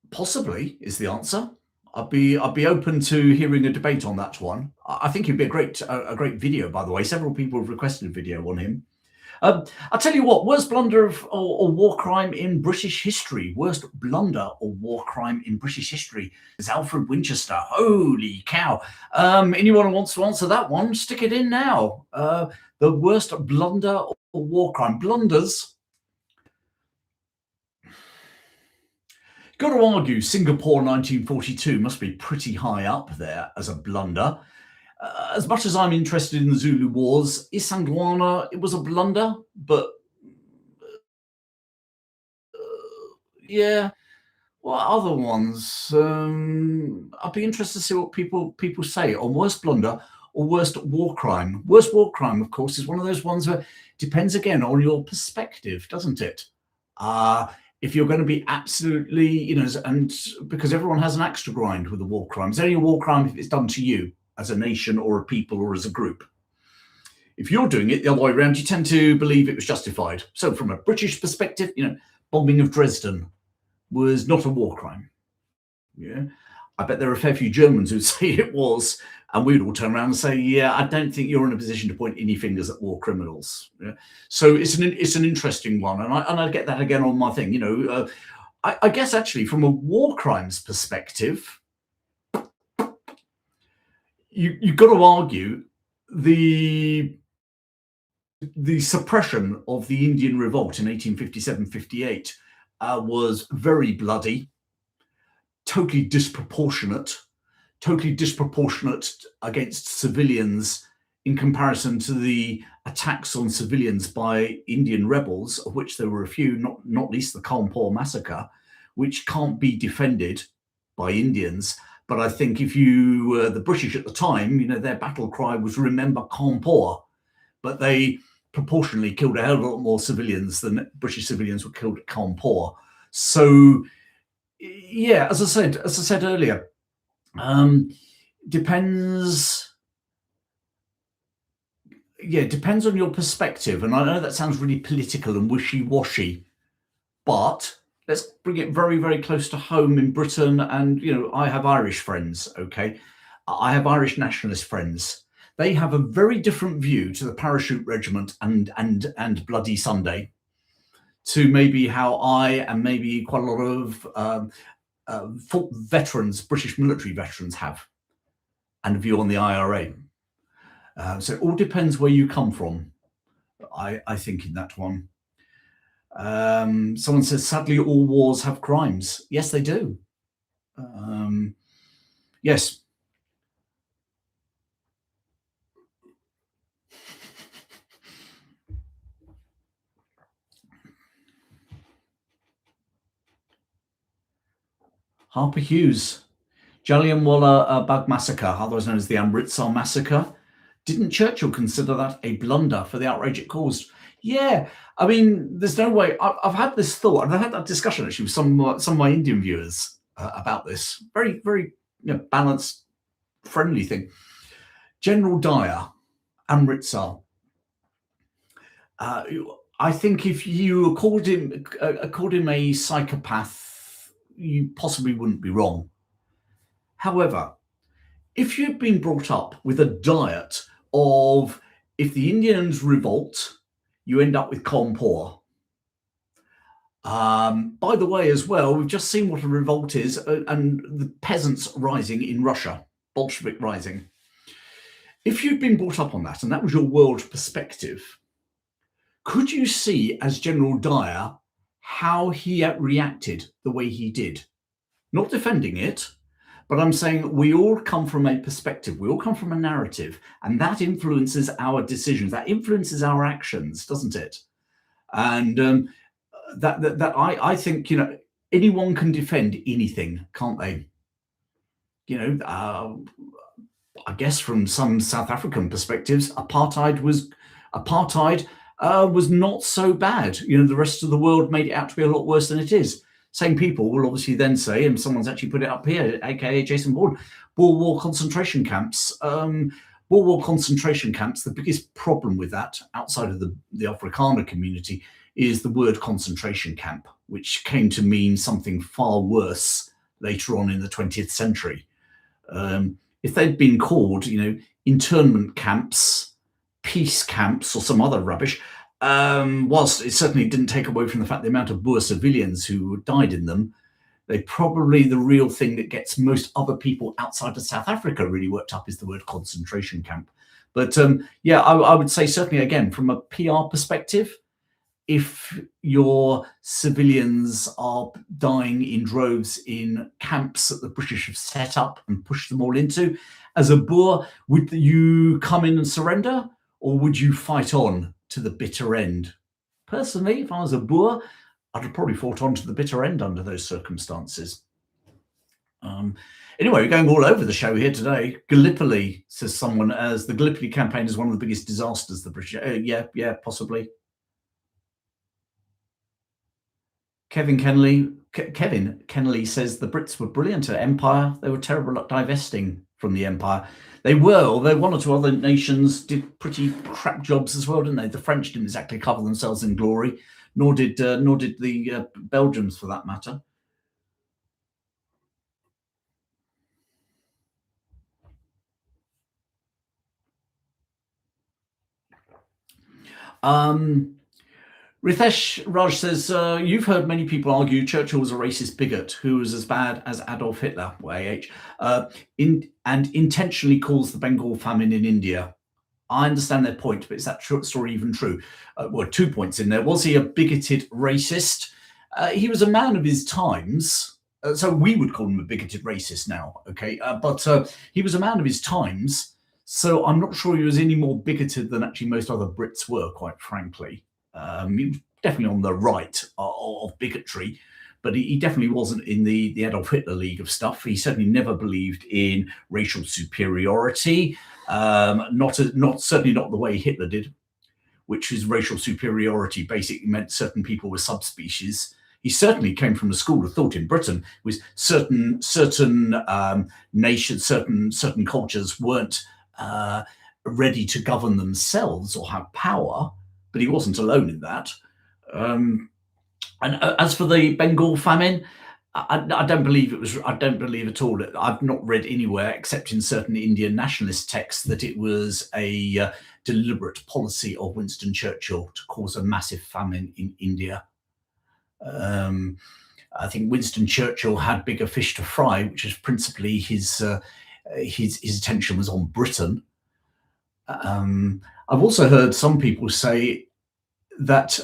Possibly is the answer. I'd be open to hearing a debate on that one. I think it'd be a great video, by the way. Several people have requested a video on him. I'll tell you what, worst blunder or war crime in British history. Worst blunder or war crime in British history is Alfred Winchester. Holy cow. Anyone who wants to answer that one, stick it in now. The worst blunder or war crime. Blunders. Got to argue Singapore 1942 must be pretty high up there as a blunder. As much as I'm interested in the Zulu Wars, Isandlwana, it was a blunder, but yeah. What other ones? I'd be interested to see what people say on worst blunder or worst war crime. Worst war crime, of course, is one of those ones where it depends again on your perspective, doesn't it? If you're going to be absolutely, and because everyone has an axe to grind with the war crime. It's only a war crime if it's done to you as a nation or a people or as a group. If you're doing it the other way around, you tend to believe it was justified. So from a British perspective, bombing of Dresden was not a war crime. Yeah, I bet there are a fair few Germans who'd say it was, and we'd all turn around and say, yeah, I don't think you're in a position to point any fingers at war criminals. Yeah? So it's an interesting one, and I get that again on my thing. I guess actually from a war crimes perspective, you've got to argue the suppression of the Indian revolt in 1857-58 was very bloody, totally disproportionate against civilians in comparison to the attacks on civilians by Indian rebels, of which there were a few, not least the Cawnpore massacre, which can't be defended by Indians. But I think if you were the British at the time, their battle cry was "Remember Cawnpore," but they proportionally killed a hell of a lot more civilians than British civilians were killed at Cawnpore. So, yeah, as I said earlier, depends on your perspective. And I know that sounds really political and wishy-washy, but let's bring it very, very close to home in Britain. And, I have Irish friends, okay? I have Irish nationalist friends. They have a very different view to the Parachute Regiment and Bloody Sunday to maybe how I and maybe quite a lot of veterans, British military veterans have, and a view on the IRA. So it all depends where you come from, I think, in that one. Someone says, sadly, all wars have crimes. Yes, they do. Yes. Harper Hughes, Jallianwala Bagh massacre, otherwise known as the Amritsar massacre. Didn't Churchill consider that a blunder for the outrage it caused? Yeah, I mean, there's no way. I've had this thought, and I had that discussion actually with some of my Indian viewers about this. Very, very balanced, friendly thing. General Dyer, Amritsar. I think if you called him a psychopath, you possibly wouldn't be wrong. However, if you've been brought up with a diet of if the Indians revolt, you end up with Cawnpore. By the way, as well, we've just seen what a revolt is and the peasants rising in Russia, Bolshevik rising. If you'd been brought up on that and that was your world perspective, could you see as General Dyer how he reacted the way he did? Not defending it, but I'm saying we all come from a perspective, we all come from a narrative, and that influences our decisions, that influences our actions, doesn't it? And I think, anyone can defend anything, can't they? I guess from some South African perspectives, apartheid was not so bad. The rest of the world made it out to be a lot worse than it is. Same people will obviously then say, and someone's actually put it up here, aka Jason Bourne, Boer War concentration camps. Boer War concentration camps. The biggest problem with that, outside of the Afrikaner community, is the word concentration camp, which came to mean something far worse later on in the 20th century. If they'd been called, internment camps, peace camps, or some other rubbish, whilst it certainly didn't take away from the fact the amount of Boer civilians who died in them, they probably the real thing that gets most other people outside of South Africa really worked up is the word concentration camp. But yeah, I would say certainly again from a PR perspective, if your civilians are dying in droves in camps that the British have set up and pushed them all into, as a Boer, would you come in and surrender, or would you fight on to the bitter end? Personally, if I was a Boer, I'd have probably fought on to the bitter end under those circumstances. Anyway, we're going all over the show here today. Gallipoli, says someone, as the Gallipoli campaign is one of the biggest disasters the British. Yeah, possibly. Kevin Kennelly says the Brits were brilliant at empire. They were terrible at divesting from the empire. They were, although one or two other nations did pretty crap jobs as well, didn't they? The French didn't exactly cover themselves in glory, nor did the Belgians, for that matter. Ritesh Raj says, you've heard many people argue Churchill was a racist bigot who was as bad as Adolf Hitler, and intentionally caused the Bengal famine in India. I understand their point, but is that story even true? Well, 2 points in there. Was he a bigoted racist? He was a man of his times. So we would call him a bigoted racist now, okay? But he was a man of his times. So I'm not sure he was any more bigoted than actually most other Brits were, quite frankly. He was definitely on the right of bigotry, but he definitely wasn't in the Adolf Hitler league of stuff. He certainly never believed in racial superiority, certainly not the way Hitler did, which is racial superiority basically meant certain people were subspecies. He certainly came from a school of thought in Britain with certain nations, certain cultures weren't ready to govern themselves or have power, but he wasn't alone in that. And as for the Bengal famine, I don't believe it was. I don't believe at all. I've not read anywhere, except in certain Indian nationalist texts, that it was a deliberate policy of Winston Churchill to cause a massive famine in India. I think Winston Churchill had bigger fish to fry, which is principally his attention was on Britain. I've also heard some people say that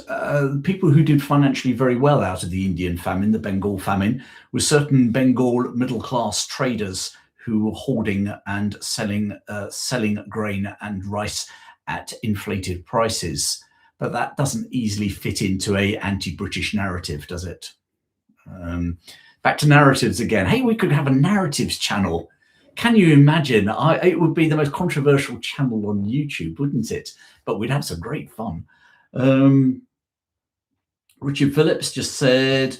people who did financially very well out of the Indian famine, the Bengal famine, were certain Bengal middle-class traders who were hoarding and selling grain and rice at inflated prices. But that doesn't easily fit into a anti-British narrative, does it? Back to narratives again. Hey, we could have a narratives channel. Can you imagine? It would be the most controversial channel on YouTube, wouldn't it? But we'd have some great fun. Richard Phillips just said,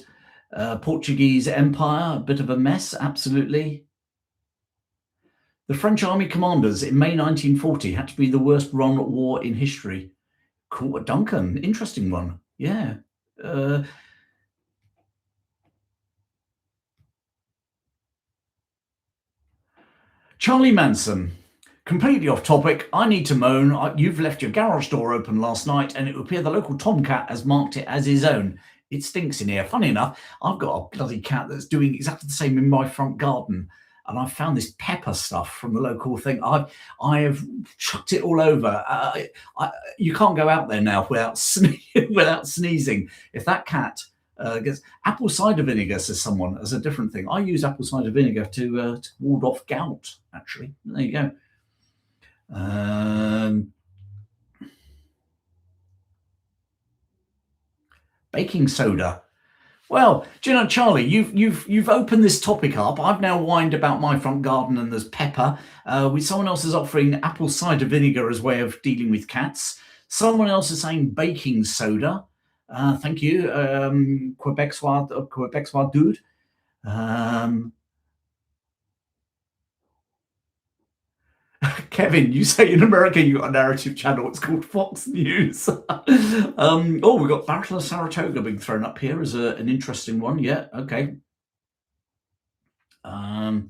Portuguese Empire, a bit of a mess, absolutely. The French army commanders in May 1940 had to be the worst run war in history. Cool, Duncan, interesting one. Yeah. Charlie Manson, completely off topic. I need to moan. You've left your garage door open last night, and it would appear the local tomcat has marked it as his own. It stinks in here. Funny enough, I've got a bloody cat that's doing exactly the same in my front garden. And I found this pepper stuff from the local thing. I have chucked it all over. You can't go out there now without sneezing. If that cat gets apple cider vinegar, says someone, as a different thing. I use apple cider vinegar to ward off gout. Actually, there you go. Baking soda. Well, do you know, Charlie, you've opened this topic up. I've now whined about my front garden and there's pepper. With someone else is offering apple cider vinegar as way of dealing with cats. Someone else is saying baking soda. Thank you, Quebecois dude. Um, Kevin, you say in America you got a narrative channel. It's called Fox News. Oh, we've got Battle of Saratoga being thrown up here as an interesting one. Yeah, okay. Um,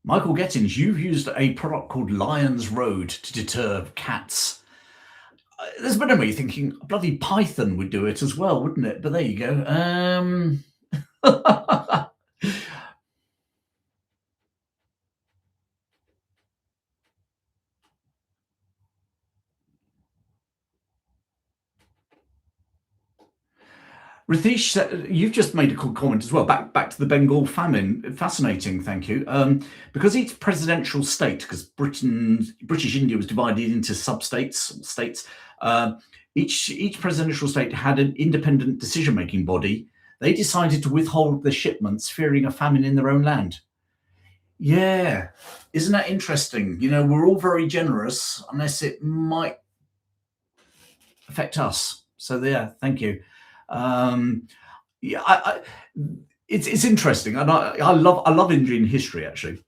Michael Gettins, you've used a product called Lion's Road to deter cats. There's been a me thinking a bloody python would do it as well, wouldn't it? But there you go. Ritesh, you've just made a cool comment as well. Back to the Bengal famine. Fascinating, thank you. Because each presidential state, because British India was divided into states. Uh, each presidential state had an independent decision-making body. They decided to withhold the shipments, fearing a famine in their own land. Yeah, isn't that interesting? You know, we're all very generous, unless it might affect us. So yeah, thank you. Um, yeah, it's interesting, and I love Indian history actually.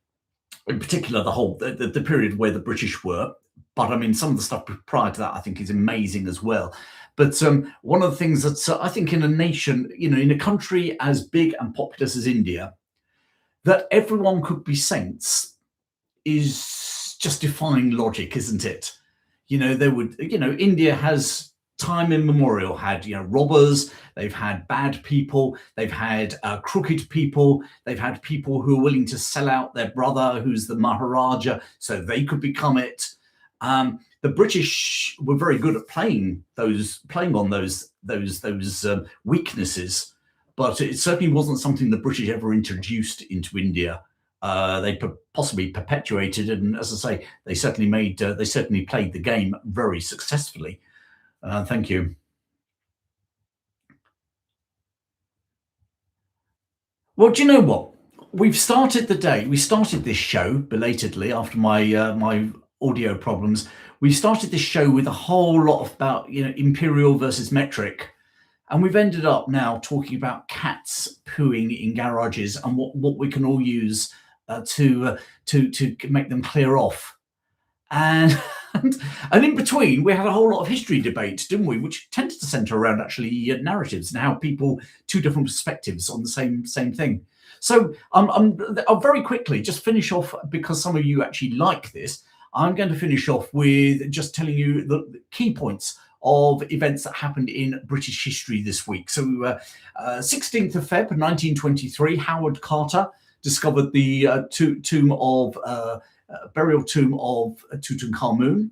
In particular, the period where the British were. But I mean, some of the stuff prior to that I think is amazing as well. But one of the things that I think in a nation, you know, in a country as big and populous as India, that everyone could be saints is just defying logic, isn't it? You know, India has time immemorial had, robbers, they've had bad people, they've had crooked people, they've had people who are willing to sell out their brother, who's the Maharaja, so they could become it. The British were very good at playing on those weaknesses, but it certainly wasn't something the British ever introduced into India. They possibly perpetuated it, and as I say, they certainly played the game very successfully. Thank you. Well, do you know what? We started this show belatedly after my audio problems. We started this show with a whole lot about imperial versus metric, and we've ended up now talking about cats pooing in garages and what we can all use to make them clear off. And, and in between, we had a whole lot of history debate, didn't we? Which tended to centre around actually narratives and how people two different perspectives on the same thing. So I'll very quickly just finish off, because some of you actually like this. I'm going to finish off with just telling you the key points of events that happened in British history this week. So 16th of Feb 1923, Howard Carter discovered the burial tomb of Tutankhamun.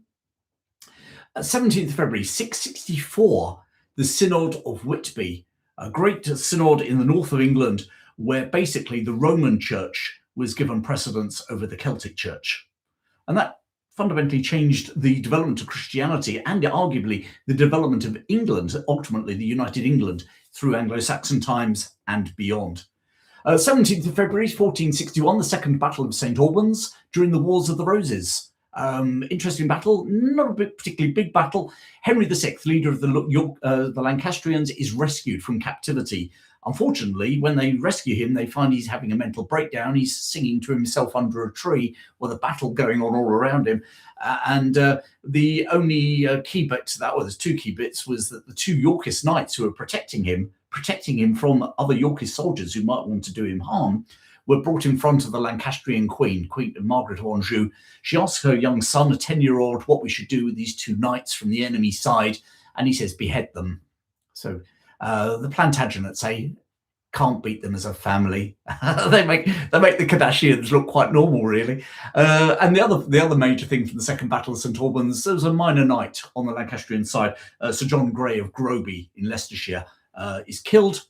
17th February 664, the Synod of Whitby, a great synod in the north of England, where basically the Roman Church was given precedence over the Celtic Church. And that fundamentally changed the development of Christianity and arguably the development of England, ultimately the United England, through Anglo-Saxon times and beyond. 17th of February 1461, the Second Battle of St. Albans during the Wars of the Roses. Interesting battle, not a particularly big battle. Henry VI, leader of the Lancastrians, is rescued from captivity. Unfortunately, when they rescue him, they find he's having a mental breakdown. He's singing to himself under a tree with a battle going on all around him. The only key bit to that, well, there's two key bits, was that the two Yorkist knights who were protecting him from other Yorkist soldiers who might want to do him harm, were brought in front of the Lancastrian Queen Margaret of Anjou. She asked her young son, a 10-year-old, what we should do with these two knights from the enemy side, and he says, behead them. So the Plantagenets say, can't beat them as a family. they make the Kardashians look quite normal, really. And the other major thing from the Second Battle of St Albans, there was a minor knight on the Lancastrian side, Sir John Grey of Groby in Leicestershire, is killed.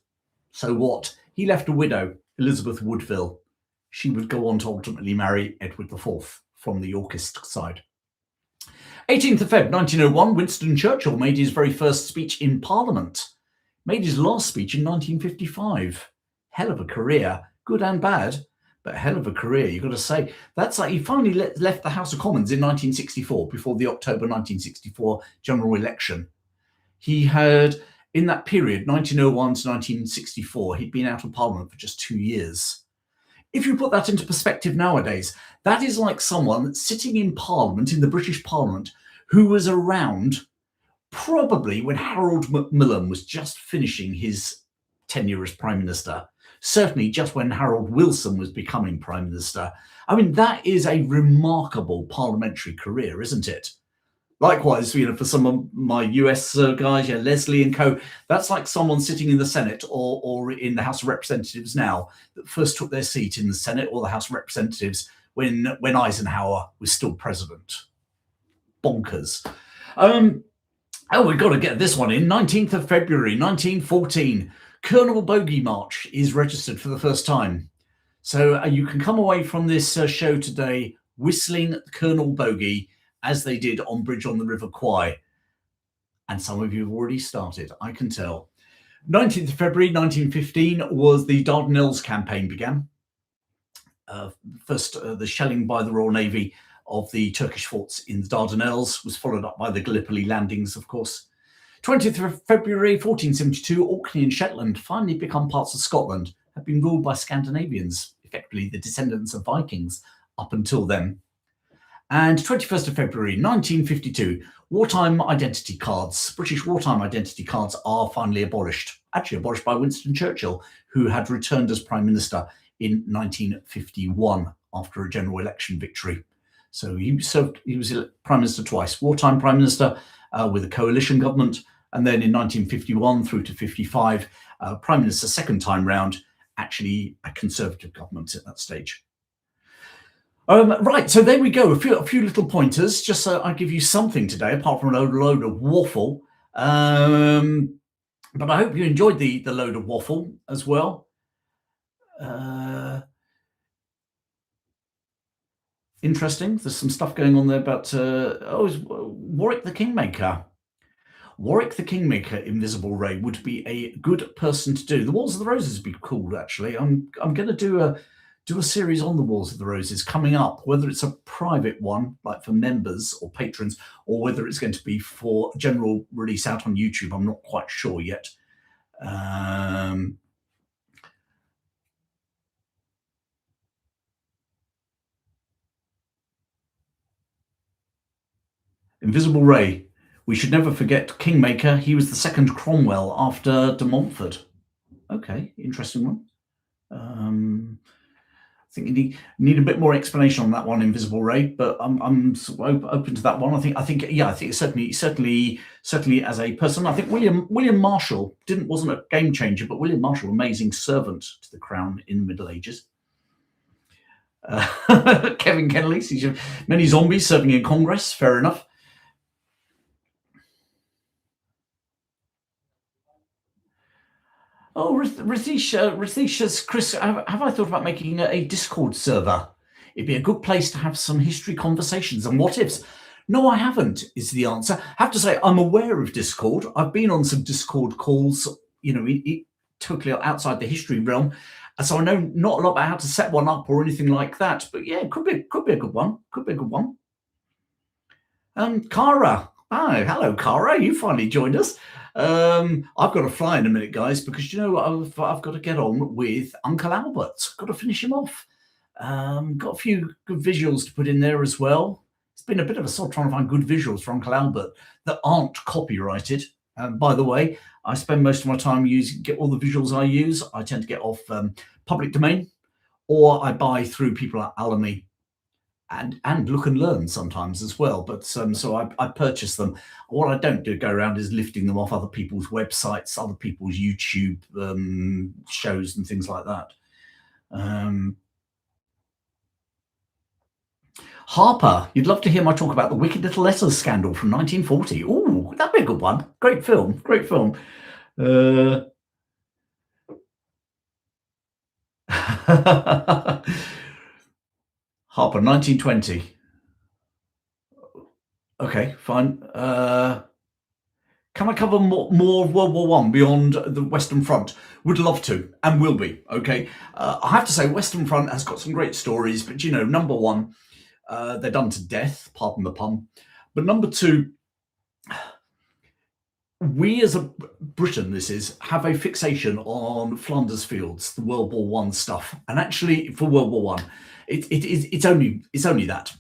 So what? He left a widow, Elizabeth Woodville. She would go on to ultimately marry Edward IV from the Yorkist side. 18th of Feb 1901, Winston Churchill made his very first speech in Parliament. Made his last speech in 1955. Hell of a career, good and bad, but hell of a career, you've got to say. That's like he finally left the House of Commons in 1964, before the October 1964 general election. He had, in that period, 1901 to 1964, he'd been out of Parliament for just 2 years. If you put that into perspective nowadays, that is like someone sitting in Parliament, in the British Parliament, who was around probably when Harold Macmillan was just finishing his tenure as Prime Minister. Certainly just when Harold Wilson was becoming Prime Minister. I mean, that is a remarkable parliamentary career, isn't it? Likewise, for some of my US guys, Leslie and co, that's like someone sitting in the Senate or in the House of Representatives now that first took their seat in the Senate or the House of Representatives when Eisenhower was still president. Bonkers. We've got to get this one in. 19th of February, 1914, Colonel Bogey March is registered for the first time. So you can come away from this show today whistling Colonel Bogey, as they did on Bridge on the River Kwai. And some of you have already started, I can tell. 19th of February 1915 was the Dardanelles campaign began. First, the shelling by the Royal Navy of the Turkish forts in the Dardanelles was followed up by the Gallipoli landings, of course. 20th of February 1472, Orkney and Shetland finally become parts of Scotland, had been ruled by Scandinavians, effectively the descendants of Vikings up until then. And 21st of February 1952, wartime identity cards, British wartime identity cards are finally abolished, actually abolished by Winston Churchill, who had returned as Prime Minister in 1951 after a general election victory. So he was Prime Minister twice, wartime Prime Minister with a coalition government, and then in 1951 through to 55, Prime Minister second time round, actually a Conservative government at that stage. Right, so there we go. A few little pointers, just so I give you something today, apart from a load of waffle. But I hope you enjoyed the load of waffle as well. Interesting. There's some stuff going on there about Warwick the Kingmaker. Warwick the Kingmaker, Invisible Ray, would be a good person to do. The Walls of the Roses would be cool, actually. I'm going to do a series on the Walls of the Roses coming up, whether it's a private one, like for members or patrons, or whether it's going to be for general release out on YouTube. I'm not quite sure yet. Invisible Ray. We should never forget Kingmaker. He was the second Cromwell after de Montfort. Okay, interesting one. I think you need a bit more explanation on that one, Invisible Ray, but I'm open to that one. I think certainly as a person, I think William Marshall wasn't a game changer, but William Marshall, amazing servant to the crown in the Middle Ages. Kevin Kennelly sees many zombies serving in Congress. Fair enough. Oh, Ritesh says, Chris, have I thought about making a Discord server? It'd be a good place to have some history conversations and what ifs. No, I haven't, is the answer. I have to say, I'm aware of Discord. I've been on some Discord calls, totally outside the history realm. So I know not a lot about how to set one up or anything like that. But yeah, it could be a good one. Could be a good one. Cara. Oh, hello, Cara. You finally joined us. I've got to fly in a minute, guys, because I've got to get on with Uncle Albert. Got to finish him off. Got a few good visuals to put in there as well. It's been a bit of a sod trying to find good visuals for Uncle Albert that aren't copyrighted. By the way, I spend most of my time get all the visuals I use. I tend to get off public domain, or I buy through people like Alamy and Look and Learn sometimes as well. But so I purchase them. What I don't go around is lifting them off other people's websites, other people's YouTube shows and things like that. Harper, you'd love to hear my talk about the Wicked Little Letters scandal from 1940. Ooh, that'd be a good one. Great film. Harper, 1920. Okay, fine. Can I cover more of World War One beyond the Western Front? Would love to, and will be. Okay, I have to say, Western Front has got some great stories, but number one, they're done to death. Pardon the pun. But number two, we as a Britain, this is have a fixation on Flanders Fields, the World War One stuff, and actually for World War One, it's only that.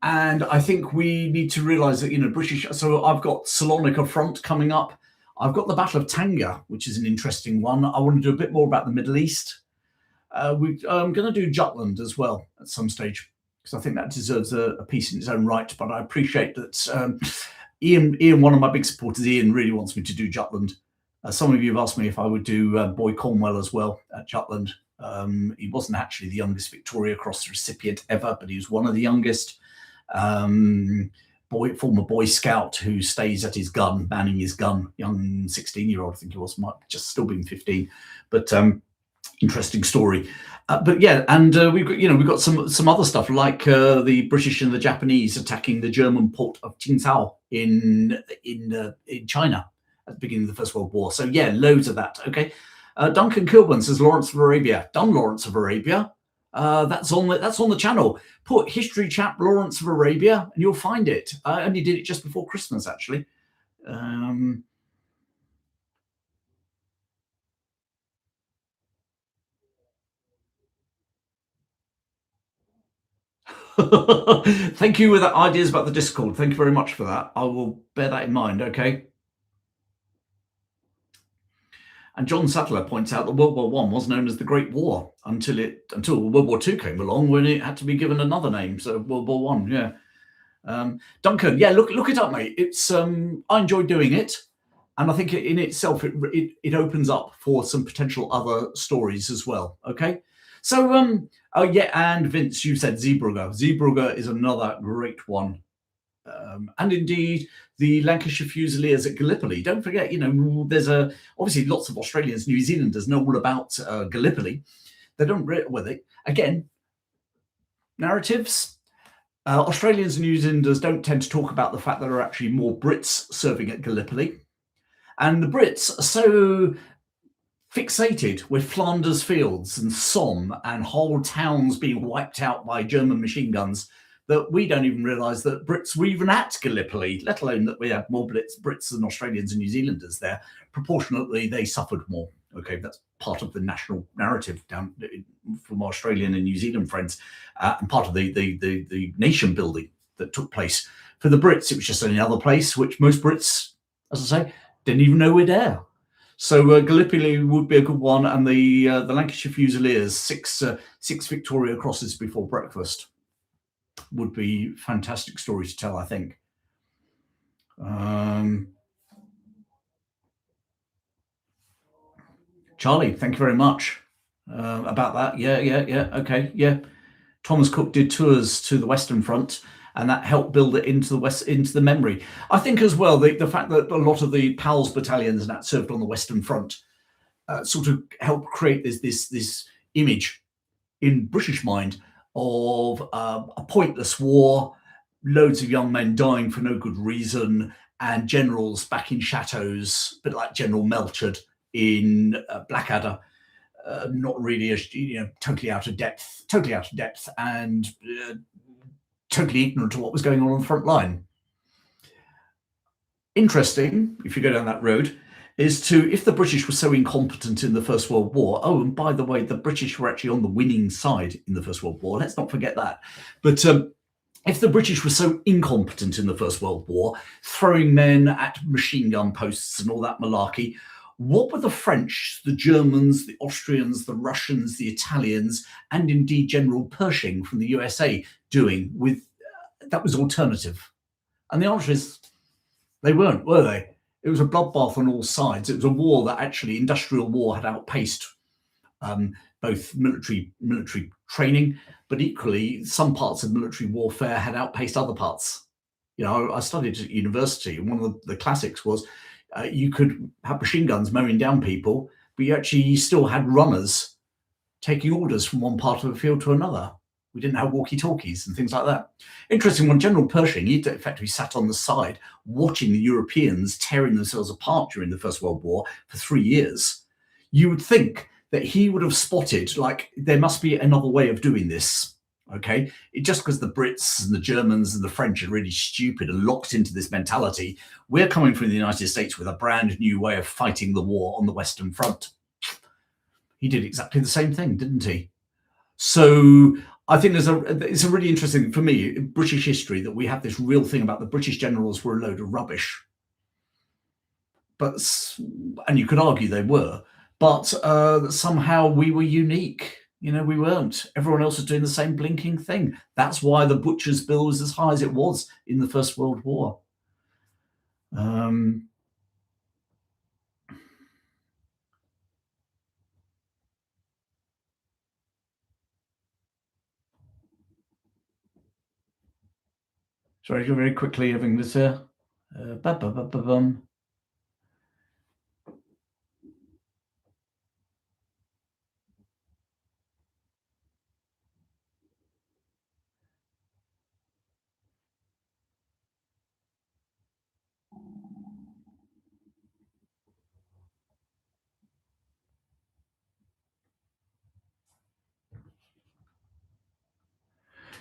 And I think we need to realise that British. So I've got Salonika Front coming up. I've got the Battle of Tanga, which is an interesting one. I want to do a bit more about the Middle East. I'm going to do Jutland as well at some stage because I think that deserves a piece in its own right. But I appreciate that Ian, one of my big supporters, Ian, really wants me to do Jutland. Some of you have asked me if I would do Boy Cornwell as well at Jutland. He wasn't actually the youngest Victoria Cross recipient ever, but he was one of the youngest. Former Boy Scout who stays at his gun, manning his gun, young 16-year-old, I think he was, might just still been 15, but interesting story. But yeah, and we've got some other stuff like the British and the Japanese attacking the German port of Tsingtao in China at the beginning of the First World War. So yeah, loads of that. Okay, Duncan Kilburn says Lawrence of Arabia. Done Lawrence of Arabia. That's on the channel. Put History Chap Lawrence of Arabia and you'll find it. I only did it just before Christmas, actually. Thank you with the ideas about the Discord. Thank you very much for that. I will bear that in mind. Okay. And John Sattler points out that World War One was known as the Great War until World War Two came along, when it had to be given another name. So World War One, yeah. Duncan, yeah, look it up, mate. It's I enjoy doing it, and I think in itself it opens up for some potential other stories as well. Okay, so oh yeah, and Vince, you said Zeebrugge. Zeebrugge is another great one. And indeed, the Lancashire Fusiliers at Gallipoli. Don't forget, there's obviously lots of Australians, New Zealanders know all about Gallipoli. They don't again, narratives. Australians and New Zealanders don't tend to talk about the fact that there are actually more Brits serving at Gallipoli. And the Brits are so fixated with Flanders Fields and Somme and whole towns being wiped out by German machine guns that we don't even realise that Brits were even at Gallipoli, let alone that we had more Brits than Australians and New Zealanders there. Proportionately, they suffered more. Okay, that's part of the national narrative down from Australian and New Zealand friends, and part of the nation building that took place. For the Brits, it was just another place which most Brits, as I say, didn't even know we're there. So Gallipoli would be a good one, and the Lancashire Fusiliers, six Victoria Crosses before breakfast, would be a fantastic story to tell, I think. Charlie, thank you very much about that. Yeah. Okay, yeah. Thomas Cook did tours to the Western Front, and that helped build it into the memory. I think as well the fact that a lot of the PALS battalions and that served on the Western Front sort of helped create this image in British mind of a pointless war, loads of young men dying for no good reason, and generals back in chateaus, a bit like General Melchard in Blackadder, not really, totally out of depth, and totally ignorant of what was going on the front line. Interesting, if you go down that road, is if the British were so incompetent in the First World War. Oh, and by the way, the British were actually on the winning side in the First World War. Let's not forget that. But if the British were so incompetent in the First World War, throwing men at machine gun posts and all that malarkey, what were the French, the Germans, the Austrians, the Russians, the Italians, and indeed General Pershing from the USA doing with that was alternative? And the answer is they weren't, were they? It was a bloodbath on all sides. It was a war that actually, industrial war, had outpaced both military training, but equally some parts of military warfare had outpaced other parts. I studied at university, and one of the classics was you could have machine guns mowing down people, but you still had runners taking orders from one part of the field to another. We didn't have walkie-talkies and things like that. Interesting one, General Pershing, he effectively sat on the side watching the Europeans tearing themselves apart during the First World War for 3 years. You would think that he would have spotted, like, there must be another way of doing this. Okay, just because the Brits and the Germans and the French are really stupid and locked into this mentality, we're coming from the United States with a brand new way of fighting the war on the Western Front. He did exactly the same thing, didn't he? So I think it's a really interesting, for me, in British history, that we have this real thing about the British generals were a load of rubbish. And you could argue they were, but somehow we were unique. You know, we weren't. Everyone else was doing the same blinking thing. That's why the butcher's bill was as high as it was in the First World War. Sorry, very quickly having this here.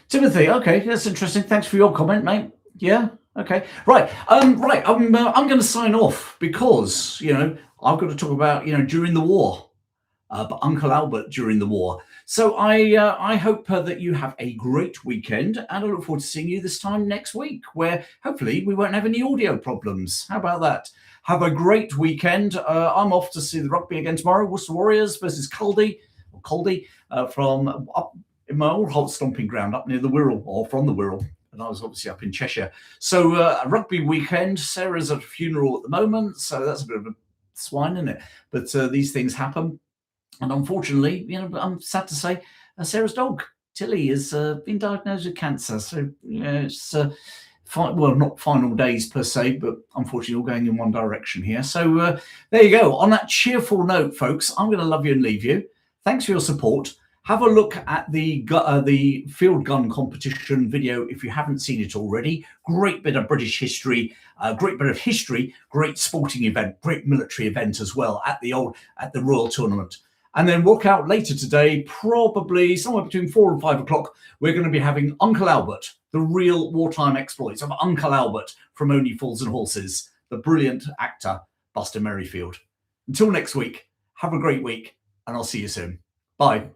Timothy, okay, that's interesting. Thanks for your comment, mate. Yeah, okay, right, right. I'm going to sign off because I've got to talk about during the war, but Uncle Albert during the war. So I hope that you have a great weekend, and I look forward to seeing you this time next week, where hopefully we won't have any audio problems. How about that? Have a great weekend. I'm off to see the rugby again tomorrow. Worcester Warriors versus Caldy from up in my old Holt stomping ground up near the Wirral, or from the Wirral, and I was obviously up in Cheshire. So a rugby weekend. Sarah's at a funeral at the moment, so that's a bit of a swine, isn't it? But these things happen, and unfortunately, I'm sad to say, Sarah's dog Tilly has been diagnosed with cancer. So it's well, not final days per se, but unfortunately all going in one direction here. So there you go. On that cheerful note, folks, I'm going to love you and leave you. Thanks for your support. Have a look at the field gun competition video if you haven't seen it already. Great bit of British history, great bit of history, great sporting event, great military event as well at the Royal Tournament. And then walk out later today, probably somewhere between 4 and 5 o'clock, we're going to be having Uncle Albert, the real wartime exploits of Uncle Albert from Only Fools and Horses, the brilliant actor Buster Merryfield. Until next week, have a great week, and I'll see you soon. Bye.